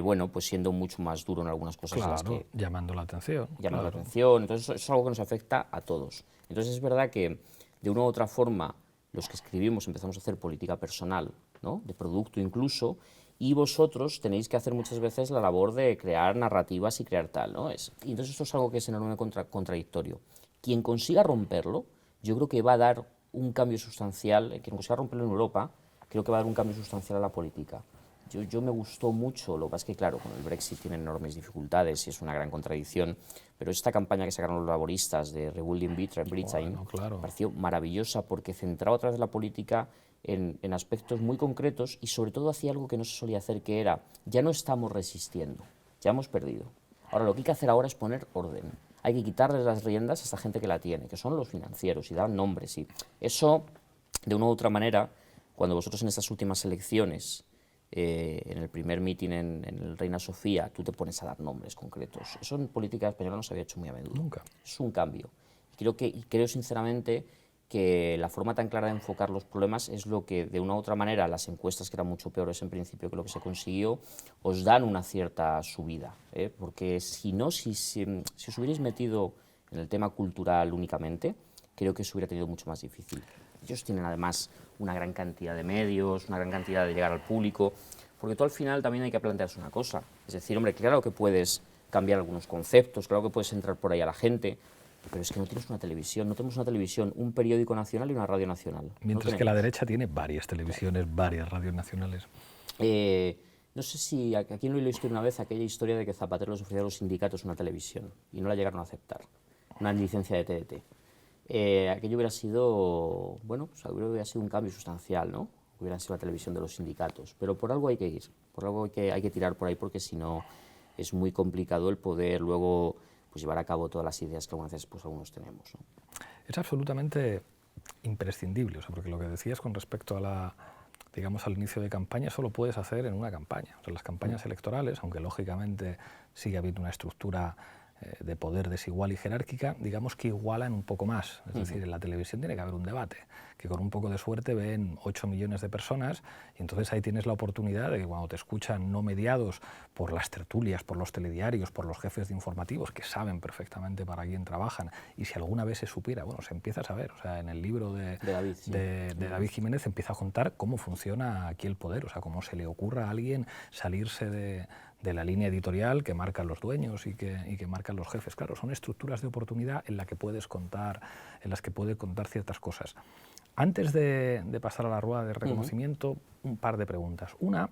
bueno, pues siendo mucho más duro en algunas cosas. Claro, llamando la atención. Llamando la atención, entonces eso es algo que nos afecta a todos. Entonces es verdad que de una u otra forma los que escribimos empezamos a hacer política personal, ¿no? De producto incluso, y vosotros tenéis que hacer muchas veces la labor de crear narrativas y crear tal, ¿no? Y entonces esto es algo que es enormemente contradictorio. Quien consiga romperlo, yo creo que va a dar un cambio sustancial, quien consiga romperlo en Europa, creo que va a dar un cambio sustancial a la política. Yo me gustó mucho, lo que pasa es que, claro, con el Brexit tienen enormes dificultades y es una gran contradicción, pero esta campaña que sacaron los laboristas de Rebuilding Britain claro, pareció maravillosa porque centraba otra vez la política en aspectos muy concretos y sobre todo hacía algo que no se solía hacer, que era, ya no estamos resistiendo, ya hemos perdido. Ahora lo que hay que hacer ahora es poner orden. Hay que quitarles las riendas a esta gente que la tiene, que son los financieros, y dan nombres. Y eso, de una u otra manera, cuando vosotros en estas últimas elecciones, en el primer mitin en el Reina Sofía, tú te pones a dar nombres concretos. Eso en política española no se había hecho muy a menudo. Nunca. Es un cambio. Creo sinceramente que la forma tan clara de enfocar los problemas es lo que, de una u otra manera, las encuestas, que eran mucho peores en principio que lo que se consiguió, os dan una cierta subida. Porque si os hubierais metido en el tema cultural únicamente, creo que eso hubiera tenido mucho más difícil. Ellos tienen además una gran cantidad de medios, una gran cantidad de llegar al público, porque tú al final también hay que plantearse una cosa. Es decir, hombre, claro que puedes cambiar algunos conceptos, claro que puedes entrar por ahí a la gente, pero es que no tienes una televisión, no tenemos una televisión, un periódico nacional y una radio nacional. Mientras que la derecha tiene varias televisiones, varias radios nacionales. No sé si a quién lo he visto una vez aquella historia de que Zapatero les ofrecía a los sindicatos una televisión y no la llegaron a aceptar, una licencia de TDT. Aquello hubiera sido, bueno, pues hubiera sido un cambio sustancial, ¿no? Hubiera sido la televisión de los sindicatos, pero por algo hay que ir, por algo hay que tirar por ahí, porque si no es muy complicado el poder luego pues llevar a cabo todas las ideas que algunas veces pues algunos tenemos, ¿no? Es absolutamente imprescindible, o sea, porque lo que decías con respecto a digamos, al inicio de campaña, solo puedes hacer en una campaña. O sea, las campañas electorales, aunque lógicamente sigue habiendo una estructura de poder desigual y jerárquica, digamos que igualan un poco más. Es decir, en la televisión tiene que haber un debate, que con un poco de suerte ven 8 millones de personas, y entonces ahí tienes la oportunidad de que cuando te escuchan no mediados por las tertulias, por los telediarios, por los jefes de informativos, que saben perfectamente para quién trabajan, y si alguna vez se supiera, bueno, se empieza a saber, o sea, en el libro de David Jiménez empieza a contar cómo funciona aquí el poder, o sea, cómo se le ocurra a alguien salirse de la línea editorial que marcan los dueños y que marcan los jefes. Claro, son estructuras de oportunidad en las que puedes contar ciertas cosas. Antes de pasar a la rueda de reconocimiento, un par de preguntas. Una,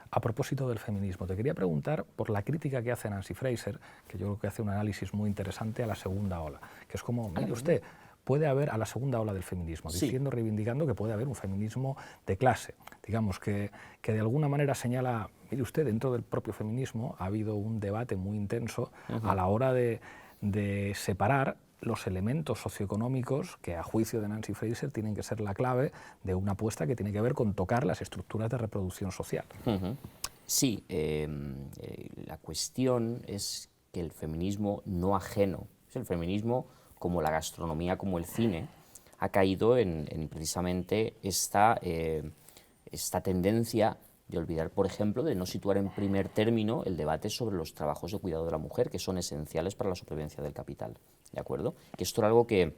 a propósito del feminismo, te quería preguntar por la crítica que hace Nancy Fraser, que yo creo que hace un análisis muy interesante a la segunda ola, que es como, mire usted, puede haber a la segunda ola del feminismo, reivindicando que puede haber un feminismo de clase, digamos, que de alguna manera señala, mire usted, dentro del propio feminismo ha habido un debate muy intenso a la hora de separar los elementos socioeconómicos que, a juicio de Nancy Fraser, tienen que ser la clave de una apuesta que tiene que ver con tocar las estructuras de reproducción social. Sí, la cuestión es que el feminismo no ajeno, el feminismo como la gastronomía, como el cine, ha caído en precisamente esta tendencia de olvidar, por ejemplo, de no situar en primer término el debate sobre los trabajos de cuidado de la mujer, que son esenciales para la supervivencia del capital, ¿de acuerdo? Que esto era algo que,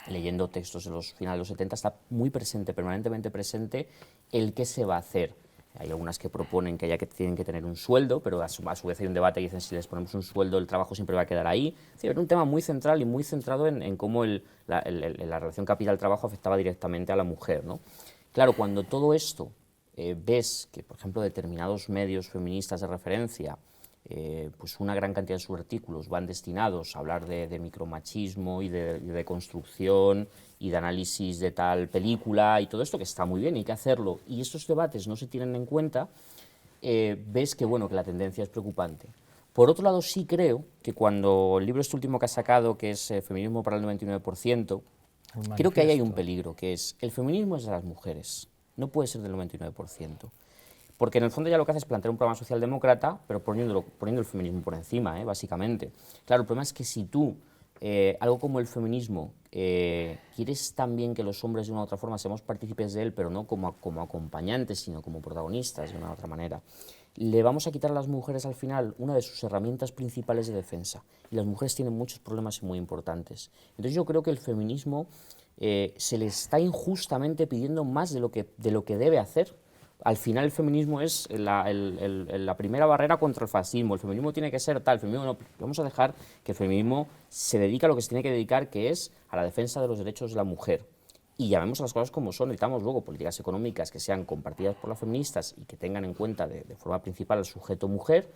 leyendo textos de los finales de los 70, está muy presente, permanentemente presente, el qué se va a hacer. Hay algunas que proponen que tienen que tener un sueldo, pero a su vez hay un debate que dicen si les ponemos un sueldo el trabajo siempre va a quedar ahí. Es decir, era un tema muy central y muy centrado en cómo la relación capital-trabajo afectaba directamente a la mujer, ¿no? Claro, cuando todo esto ves que, por ejemplo, determinados medios feministas de referencia, pues una gran cantidad de sus artículos van destinados a hablar de micromachismo y de construcción y de análisis de tal película y todo esto, que está muy bien, hay que hacerlo, y estos debates no se tienen en cuenta, ves que, bueno, que la tendencia es preocupante. Por otro lado, sí creo que cuando el libro este último que ha sacado, que es Feminismo para el 99%, creo que ahí hay un peligro, que es el feminismo es de las mujeres, no puede ser del 99%. Porque en el fondo ya lo que hace es plantear un programa socialdemócrata, pero poniendo el feminismo por encima, básicamente. Claro, el problema es que si tú, algo como el feminismo, quieres también que los hombres de una u otra forma seamos partícipes de él, pero no como acompañantes, sino como protagonistas de una u otra manera, le vamos a quitar a las mujeres al final una de sus herramientas principales de defensa. Y las mujeres tienen muchos problemas muy importantes. Entonces yo creo que el feminismo se le está injustamente pidiendo más de lo que debe hacer. Al final el feminismo es la primera barrera contra el fascismo. El feminismo tiene que ser tal, el feminismo no. Vamos a dejar que el feminismo se dedique a lo que se tiene que dedicar, que es a la defensa de los derechos de la mujer. Y llamemos a las cosas como son, necesitamos luego políticas económicas que sean compartidas por las feministas y que tengan en cuenta de forma principal al sujeto mujer,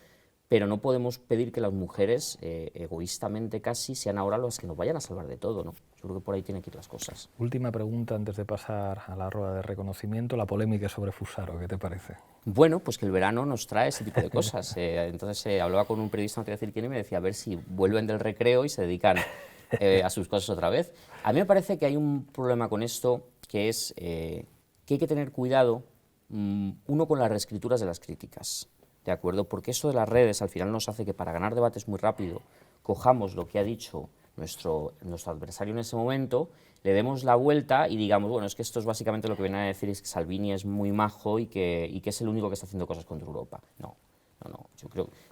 pero no podemos pedir que las mujeres, egoístamente casi, sean ahora las que nos vayan a salvar de todo, ¿no? Yo creo que por ahí tienen que ir las cosas. Última pregunta antes de pasar a la rueda de reconocimiento, la polémica sobre Fusaro, ¿qué te parece? Bueno, pues que el verano nos trae ese tipo de cosas. Entonces hablaba con un periodista, no te voy a decir quién, y me decía a ver si vuelven del recreo y se dedican a sus cosas otra vez. A mí me parece que hay un problema con esto, que es que hay que tener cuidado, uno, con las reescrituras de las críticas. ¿De acuerdo? Porque eso de las redes al final nos hace que para ganar debates muy rápido cojamos lo que ha dicho nuestro adversario en ese momento, le demos la vuelta y digamos, bueno, es que esto es básicamente lo que viene a decir es que Salvini es muy majo y que es el único que está haciendo cosas contra Europa. No.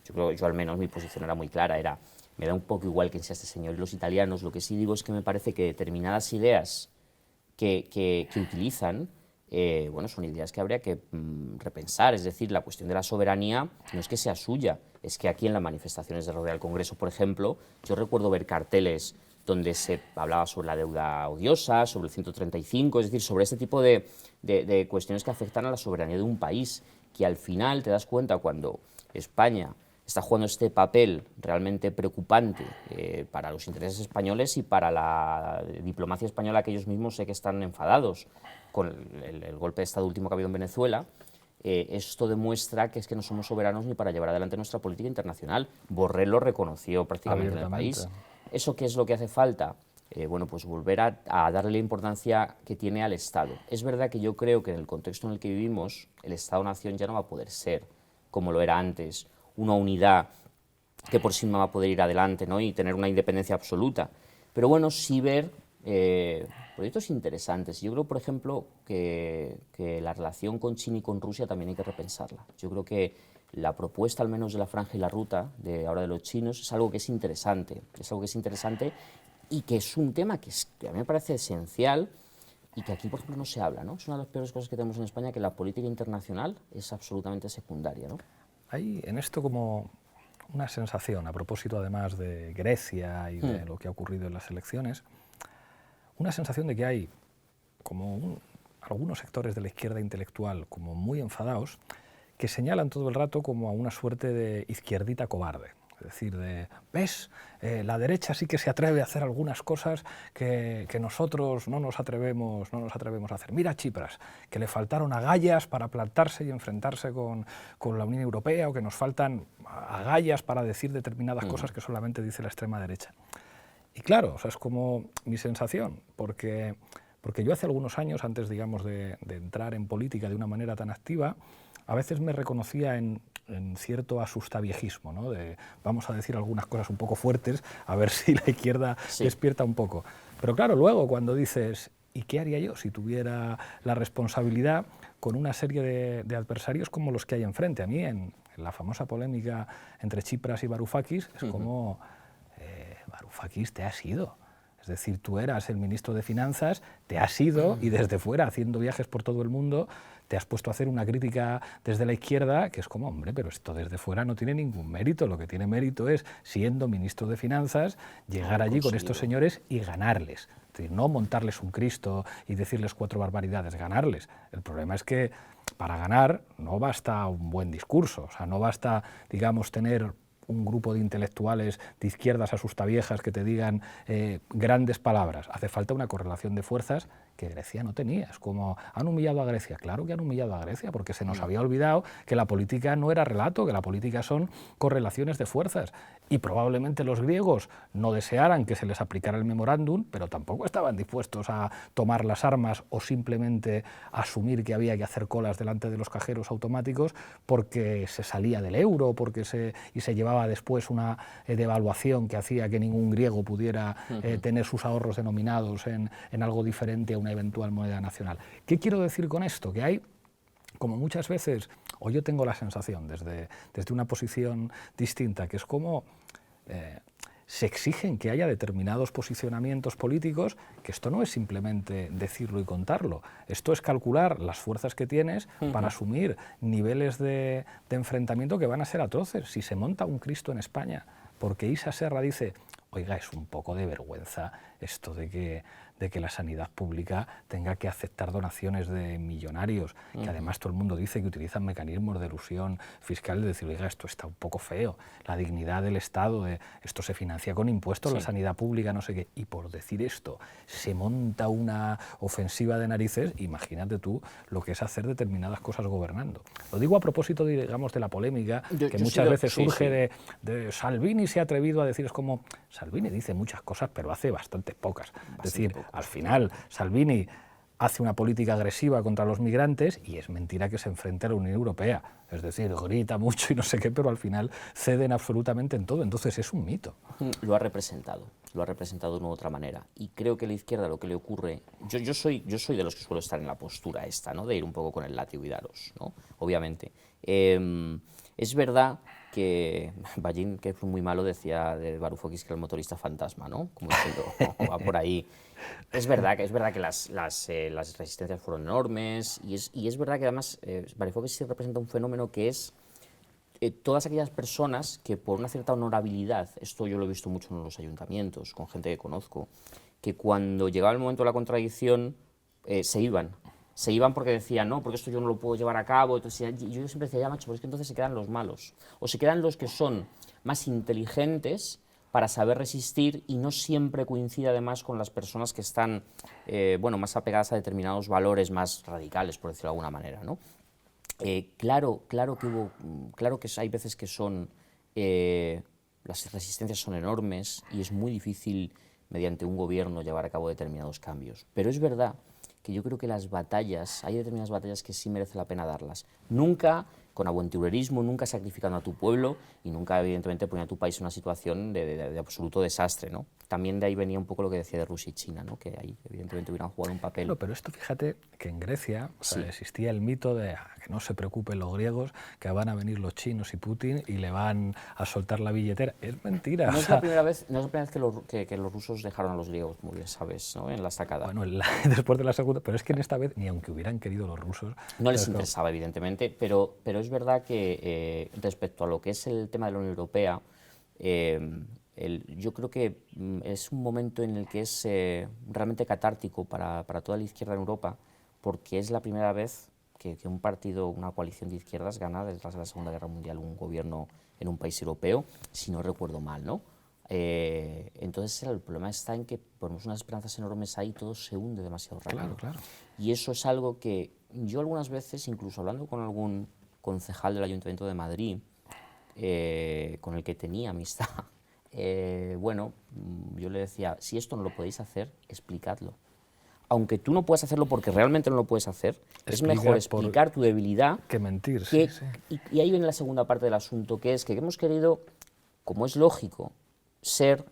Yo al menos mi posición era muy clara, me da un poco igual quién sea este señor y los italianos, lo que sí digo es que me parece que determinadas ideas que utilizan, bueno, son ideas que habría que repensar. Es decir, la cuestión de la soberanía no es que sea suya, es que aquí en las manifestaciones de rodea del Congreso, por ejemplo, yo recuerdo ver carteles donde se hablaba sobre la deuda odiosa, sobre el 135, es decir, sobre este tipo de cuestiones que afectan a la soberanía de un país, que al final te das cuenta cuando España está jugando este papel realmente preocupante para los intereses españoles y para la diplomacia española, que ellos mismos sé que están enfadados con el golpe de Estado último que ha habido en Venezuela. Esto demuestra que es que no somos soberanos ni para llevar adelante nuestra política internacional. Borrell lo reconoció prácticamente en el país. ¿Eso qué es lo que hace falta? Bueno, pues volver a darle la importancia que tiene al Estado. Es verdad que yo creo que en el contexto en el que vivimos, el Estado-nación ya no va a poder ser como lo era antes, una unidad que por sí misma va a poder ir adelante, ¿no? Y tener una independencia absoluta. Pero bueno, sí ver proyectos interesantes. Yo creo, por ejemplo, que la relación con China y con Rusia también hay que repensarla. Yo creo que la propuesta, al menos de la franja y la ruta, de ahora de los chinos, es algo que es interesante. Es algo que es interesante y que es un tema que a mí me parece esencial y que aquí, por ejemplo, no se habla, ¿no? Es una de las peores cosas que tenemos en España, que la política internacional es absolutamente secundaria, ¿no? Hay en esto como una sensación, a propósito además de Grecia y de lo que ha ocurrido en las elecciones, una sensación de que hay como algunos sectores de la izquierda intelectual como muy enfadados, que señalan todo el rato como a una suerte de izquierdita cobarde. Es Es decir, ¿ves? La derecha sí que se atreve a hacer algunas cosas que nosotros no nos atrevemos a hacer. Mira a Tsipras, que le faltaron agallas para plantarse y enfrentarse con la Unión Europea, o que nos faltan agallas para decir determinadas cosas que solamente dice la extrema derecha. Y claro, o sea, es como mi sensación, porque yo hace algunos años, antes, digamos, de entrar en política de una manera tan activa, a veces me reconocía en cierto asustaviejismo, ¿no? De, vamos a decir algunas cosas un poco fuertes, a ver si la izquierda despierta un poco. Pero claro, luego cuando dices, ¿y qué haría yo si tuviera la responsabilidad con una serie de adversarios como los que hay enfrente? A mí, en la famosa polémica entre Tsipras y Varoufakis, es como, Varoufakis, te has ido. Es decir, tú eras el ministro de Finanzas, te has ido y desde fuera, haciendo viajes por todo el mundo, te has puesto a hacer una crítica desde la izquierda, que es como, hombre, pero esto desde fuera no tiene ningún mérito. Lo que tiene mérito es, siendo ministro de Finanzas, llegar allí con estos señores y ganarles. Es decir, no montarles un Cristo y decirles 4 barbaridades, ganarles. El problema es que para ganar no basta un buen discurso, o sea, no basta, digamos, tener un grupo de intelectuales de izquierdas asustaviejas que te digan grandes palabras. Hace falta una correlación de fuerzas que Grecia no tenía. Es como, ¿han humillado a Grecia? Claro que han humillado a Grecia, porque se nos había olvidado que la política no era relato, que la política son correlaciones de fuerzas. Y probablemente los griegos no desearan que se les aplicara el memorándum, pero tampoco estaban dispuestos a tomar las armas o simplemente asumir que había que hacer colas delante de los cajeros automáticos porque se salía del euro, porque se llevaba después una devaluación que hacía que ningún griego pudiera tener sus ahorros denominados en algo diferente a una eventual moneda nacional. ¿Qué quiero decir con esto? Que hay, como muchas veces, o yo tengo la sensación desde una posición distinta, que es como se exigen que haya determinados posicionamientos políticos, que esto no es simplemente decirlo y contarlo, esto es calcular las fuerzas que tienes para asumir niveles de enfrentamiento que van a ser atroces. Si se monta un Cristo en España, porque Isa Serra dice, oiga, es un poco de vergüenza esto de que la sanidad pública tenga que aceptar donaciones de millonarios, que además todo el mundo dice que utilizan mecanismos de elusión fiscal, de decir, oiga, esto está un poco feo, la dignidad del Estado, esto se financia con impuestos, la sanidad pública, no sé qué, y por decir esto se monta una ofensiva de narices. Imagínate tú lo que es hacer determinadas cosas gobernando. Lo digo a propósito, digamos, de la polémica que muchas veces surge de Salvini se ha atrevido a decir, es como, Salvini dice muchas cosas, pero hace bastante pocas. Es decir, al final, Salvini hace una política agresiva contra los migrantes y es mentira que se enfrente a la Unión Europea. Es decir, grita mucho y no sé qué, pero al final ceden absolutamente en todo. Entonces es un mito. Lo ha representado de una u otra manera. Y creo que a la izquierda lo que le ocurre... Yo soy de los que suelo estar en la postura esta, ¿no? De ir un poco con el látigo y daros, ¿no? Obviamente. Es verdad que Ballín, que fue muy malo, decía de Varoufakis que era el motorista fantasma, ¿no? Como diciendo, va por ahí. Es verdad que las resistencias fueron enormes y es verdad que además Varoufakis sí representa un fenómeno que es todas aquellas personas que por una cierta honorabilidad, esto yo lo he visto mucho en los ayuntamientos, con gente que conozco, que cuando llegaba el momento de la contradicción se iban porque decían, no, porque esto yo no lo puedo llevar a cabo. Entonces, yo siempre decía, ya macho, pero es que entonces se quedan los malos. O se quedan los que son más inteligentes para saber resistir y no siempre coincide además con las personas que están más apegadas a determinados valores más radicales, por decirlo de alguna manera, ¿no? Claro que hay veces que las resistencias son enormes y es muy difícil mediante un gobierno llevar a cabo determinados cambios. Pero es verdad que yo creo que hay determinadas batallas que sí merece la pena darlas. Nunca con aventurerismo, nunca sacrificando a tu pueblo y nunca, evidentemente, poniendo a tu país en una situación de absoluto desastre, ¿no? También de ahí venía un poco lo que decía de Rusia y China, ¿no? Que ahí, evidentemente, hubieran jugado un papel. No, pero esto, fíjate, que en Grecia existía el mito de que no se preocupen los griegos, que van a venir los chinos y Putin y le van a soltar la billetera. Es mentira. No es la primera vez que los rusos dejaron a los griegos, muy bien sabes, ¿no? En la estacada. Bueno, después de la segunda, pero es que en esta vez, ni aunque hubieran querido los rusos... No les interesaba, evidentemente, pero es verdad que respecto a lo que es el tema de la Unión Europea, yo creo que es un momento en el que es realmente catártico para toda la izquierda en Europa, porque es la primera vez que un partido, una coalición de izquierdas gana desde la Segunda Guerra Mundial un gobierno en un país europeo, si no recuerdo mal, ¿no? Entonces el problema está en que ponemos unas esperanzas enormes ahí y todo se hunde demasiado rápido. Claro. Y eso es algo que yo algunas veces, incluso hablando con algún concejal del Ayuntamiento de Madrid, con el que tenía amistad, bueno, yo le decía, si esto no lo podéis hacer, explicadlo. Aunque tú no puedas hacerlo porque realmente no lo puedes hacer, es mejor explicar tu debilidad que mentir. Y ahí viene la segunda parte del asunto, que es que hemos querido, como es lógico, ser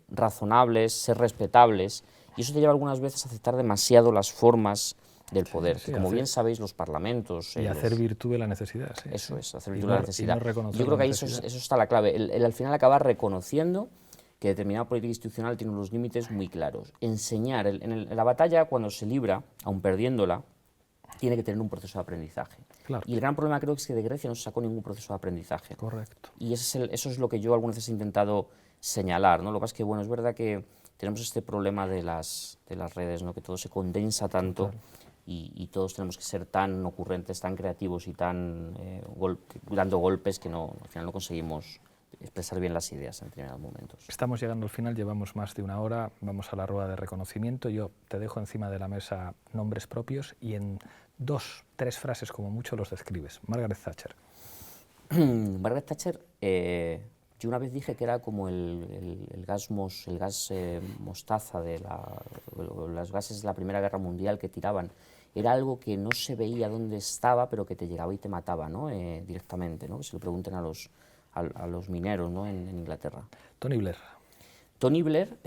razonables, ser respetables, y eso te lleva algunas veces a aceptar demasiado las formas del poder, que como bien sabéis los parlamentos... Y hacer virtud de la necesidad. Eso es, hacer virtud de la necesidad. Yo creo que ahí eso está la clave, el al final acabar reconociendo que determinada política institucional tiene unos límites muy claros. Enseñar, en la batalla cuando se libra, aun perdiéndola, tiene que tener un proceso de aprendizaje. Claro. Y el gran problema creo es que de Grecia no se sacó ningún proceso de aprendizaje. Correcto. Y eso es lo que yo algunas veces he intentado señalar, ¿no? Lo que pasa es que, bueno, es verdad que tenemos este problema de las redes, ¿no? Que todo se condensa tanto y todos tenemos que ser tan ocurrentes, tan creativos y tan dando golpes que al final no conseguimos expresar bien las ideas en determinados momentos. Estamos llegando al final, llevamos más de una hora, vamos a la rueda de reconocimiento. Yo te dejo encima de la mesa nombres propios y en 2, 3 frases como mucho los describes. Margaret Thatcher. Margaret Thatcher, yo una vez dije que era como el gas mostaza de los gases de la Primera Guerra Mundial que tiraban. Era algo que no se veía dónde estaba, pero que te llegaba y te mataba, ¿no? Directamente, ¿no? Que se lo pregunten a los mineros, ¿no? en Inglaterra. Tony Blair. Tony Blair,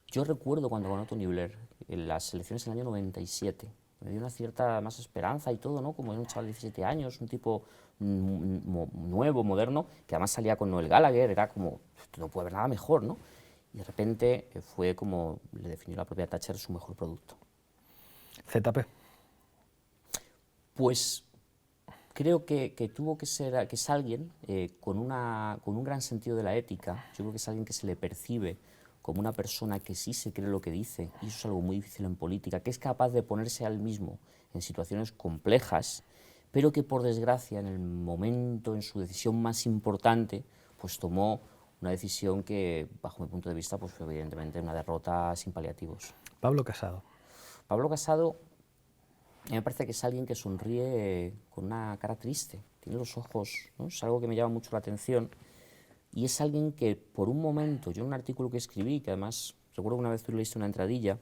yo recuerdo cuando ganó Tony Blair en las elecciones en el año 97, me dio una cierta más esperanza y todo, ¿no? Como era un chaval de 17 años, un tipo nuevo, moderno, que además salía con Noel Gallagher, era como, no puede haber nada mejor, ¿no? Y de repente fue como le definió la propia Thatcher su mejor producto. ZP. Pues creo que tuvo que ser, que es alguien con un gran sentido de la ética. Yo creo que es alguien que se le percibe como una persona que sí se cree lo que dice, y eso es algo muy difícil en política, que es capaz de ponerse al mismo en situaciones complejas, pero que por desgracia en el momento, en su decisión más importante, pues tomó una decisión que, bajo mi punto de vista, pues fue evidentemente una derrota sin paliativos. Pablo Casado. Pablo Casado, a mí me parece que es alguien que sonríe con una cara triste, tiene los ojos, ¿no? Es algo que me llama mucho la atención, y es alguien que por un momento, yo en un artículo que escribí, que además recuerdo que una vez tú leíste una entradilla,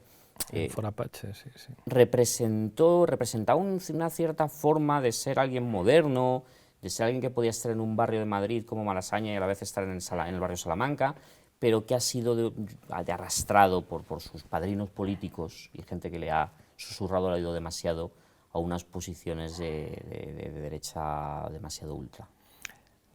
For Apache, sí. representaba una cierta forma de ser alguien moderno, de ser alguien que podía estar en un barrio de Madrid como Malasaña y a la vez estar en el barrio Salamanca, pero que ha sido de arrastrado por sus padrinos políticos y gente que le ha susurrado al oído demasiado a unas posiciones de derecha demasiado ultra.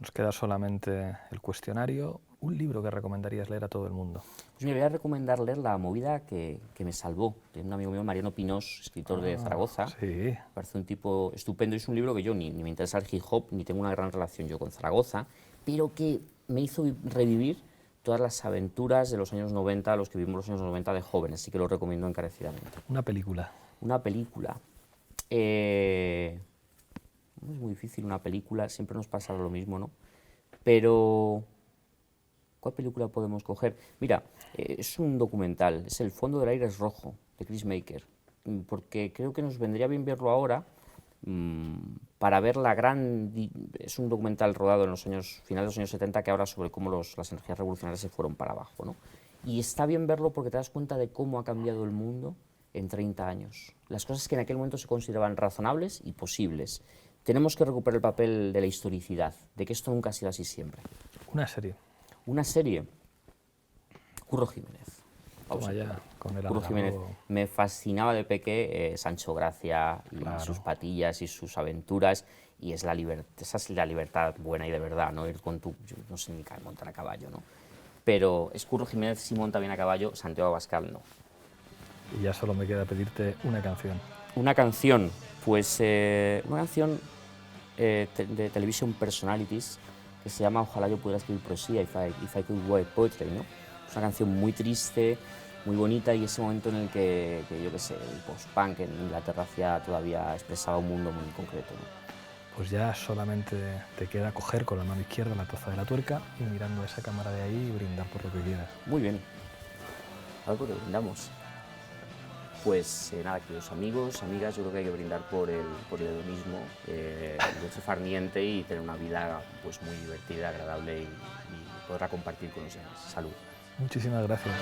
Nos queda solamente el cuestionario. ¿Un libro que recomendarías leer a todo el mundo? Pues me voy a recomendar leer La movida que me salvó, de un amigo mío, Mariano Pinós, escritor de Zaragoza. Sí. Me parece un tipo estupendo, es un libro que yo ni me interesa el hip hop, ni tengo una gran relación yo con Zaragoza, pero que me hizo revivir todas las aventuras de los años 90, los que vivimos los años 90 de jóvenes, así que lo recomiendo encarecidamente. Una película. Una película. Es muy difícil una película, siempre nos pasa lo mismo, ¿no? Pero ¿cuál película podemos coger? Mira, es un documental, es El fondo del aire es rojo, de Chris Maker, porque creo que nos vendría bien verlo ahora para ver la gran... Es un documental rodado en los finales de los años 70 que habla sobre cómo las energías revolucionarias se fueron para abajo, ¿no? Y está bien verlo porque te das cuenta de cómo ha cambiado el mundo en 30 años. Las cosas que en aquel momento se consideraban razonables y posibles. Tenemos que recuperar el papel de la historicidad, de que esto nunca ha sido así siempre. Una serie. Una serie, Curro Jiménez. Toma ya, con el Curro Jiménez. Me fascinaba de peque Sancho Gracia y sus patillas y sus aventuras, y esa es la libertad buena y de verdad, ¿no? Ir con yo no sé ni montar a caballo, ¿no? Pero es Curro Jiménez, sí monta bien a caballo, Santiago Abascal no. Y ya solo me queda pedirte una canción. Una canción, pues una canción de Television Personalities, que se llama Ojalá yo pudiera escribir poesía, If I Could Write Poetry, ¿no? Es una canción muy triste, muy bonita, y ese momento en el que yo qué sé, el post-punk en Inglaterra todavía expresaba un mundo muy concreto, ¿no? pues ya solamente te queda coger con la mano izquierda la taza de la tuerca y mirando a esa cámara de ahí y brindar por lo que quieras. Muy bien. Algo que brindamos. Pues nada, queridos amigos, amigas, yo creo que hay que brindar por el hedonismo, no ser farniente y tener una vida pues muy divertida, agradable y poderla compartir con los demás. Salud. Muchísimas gracias.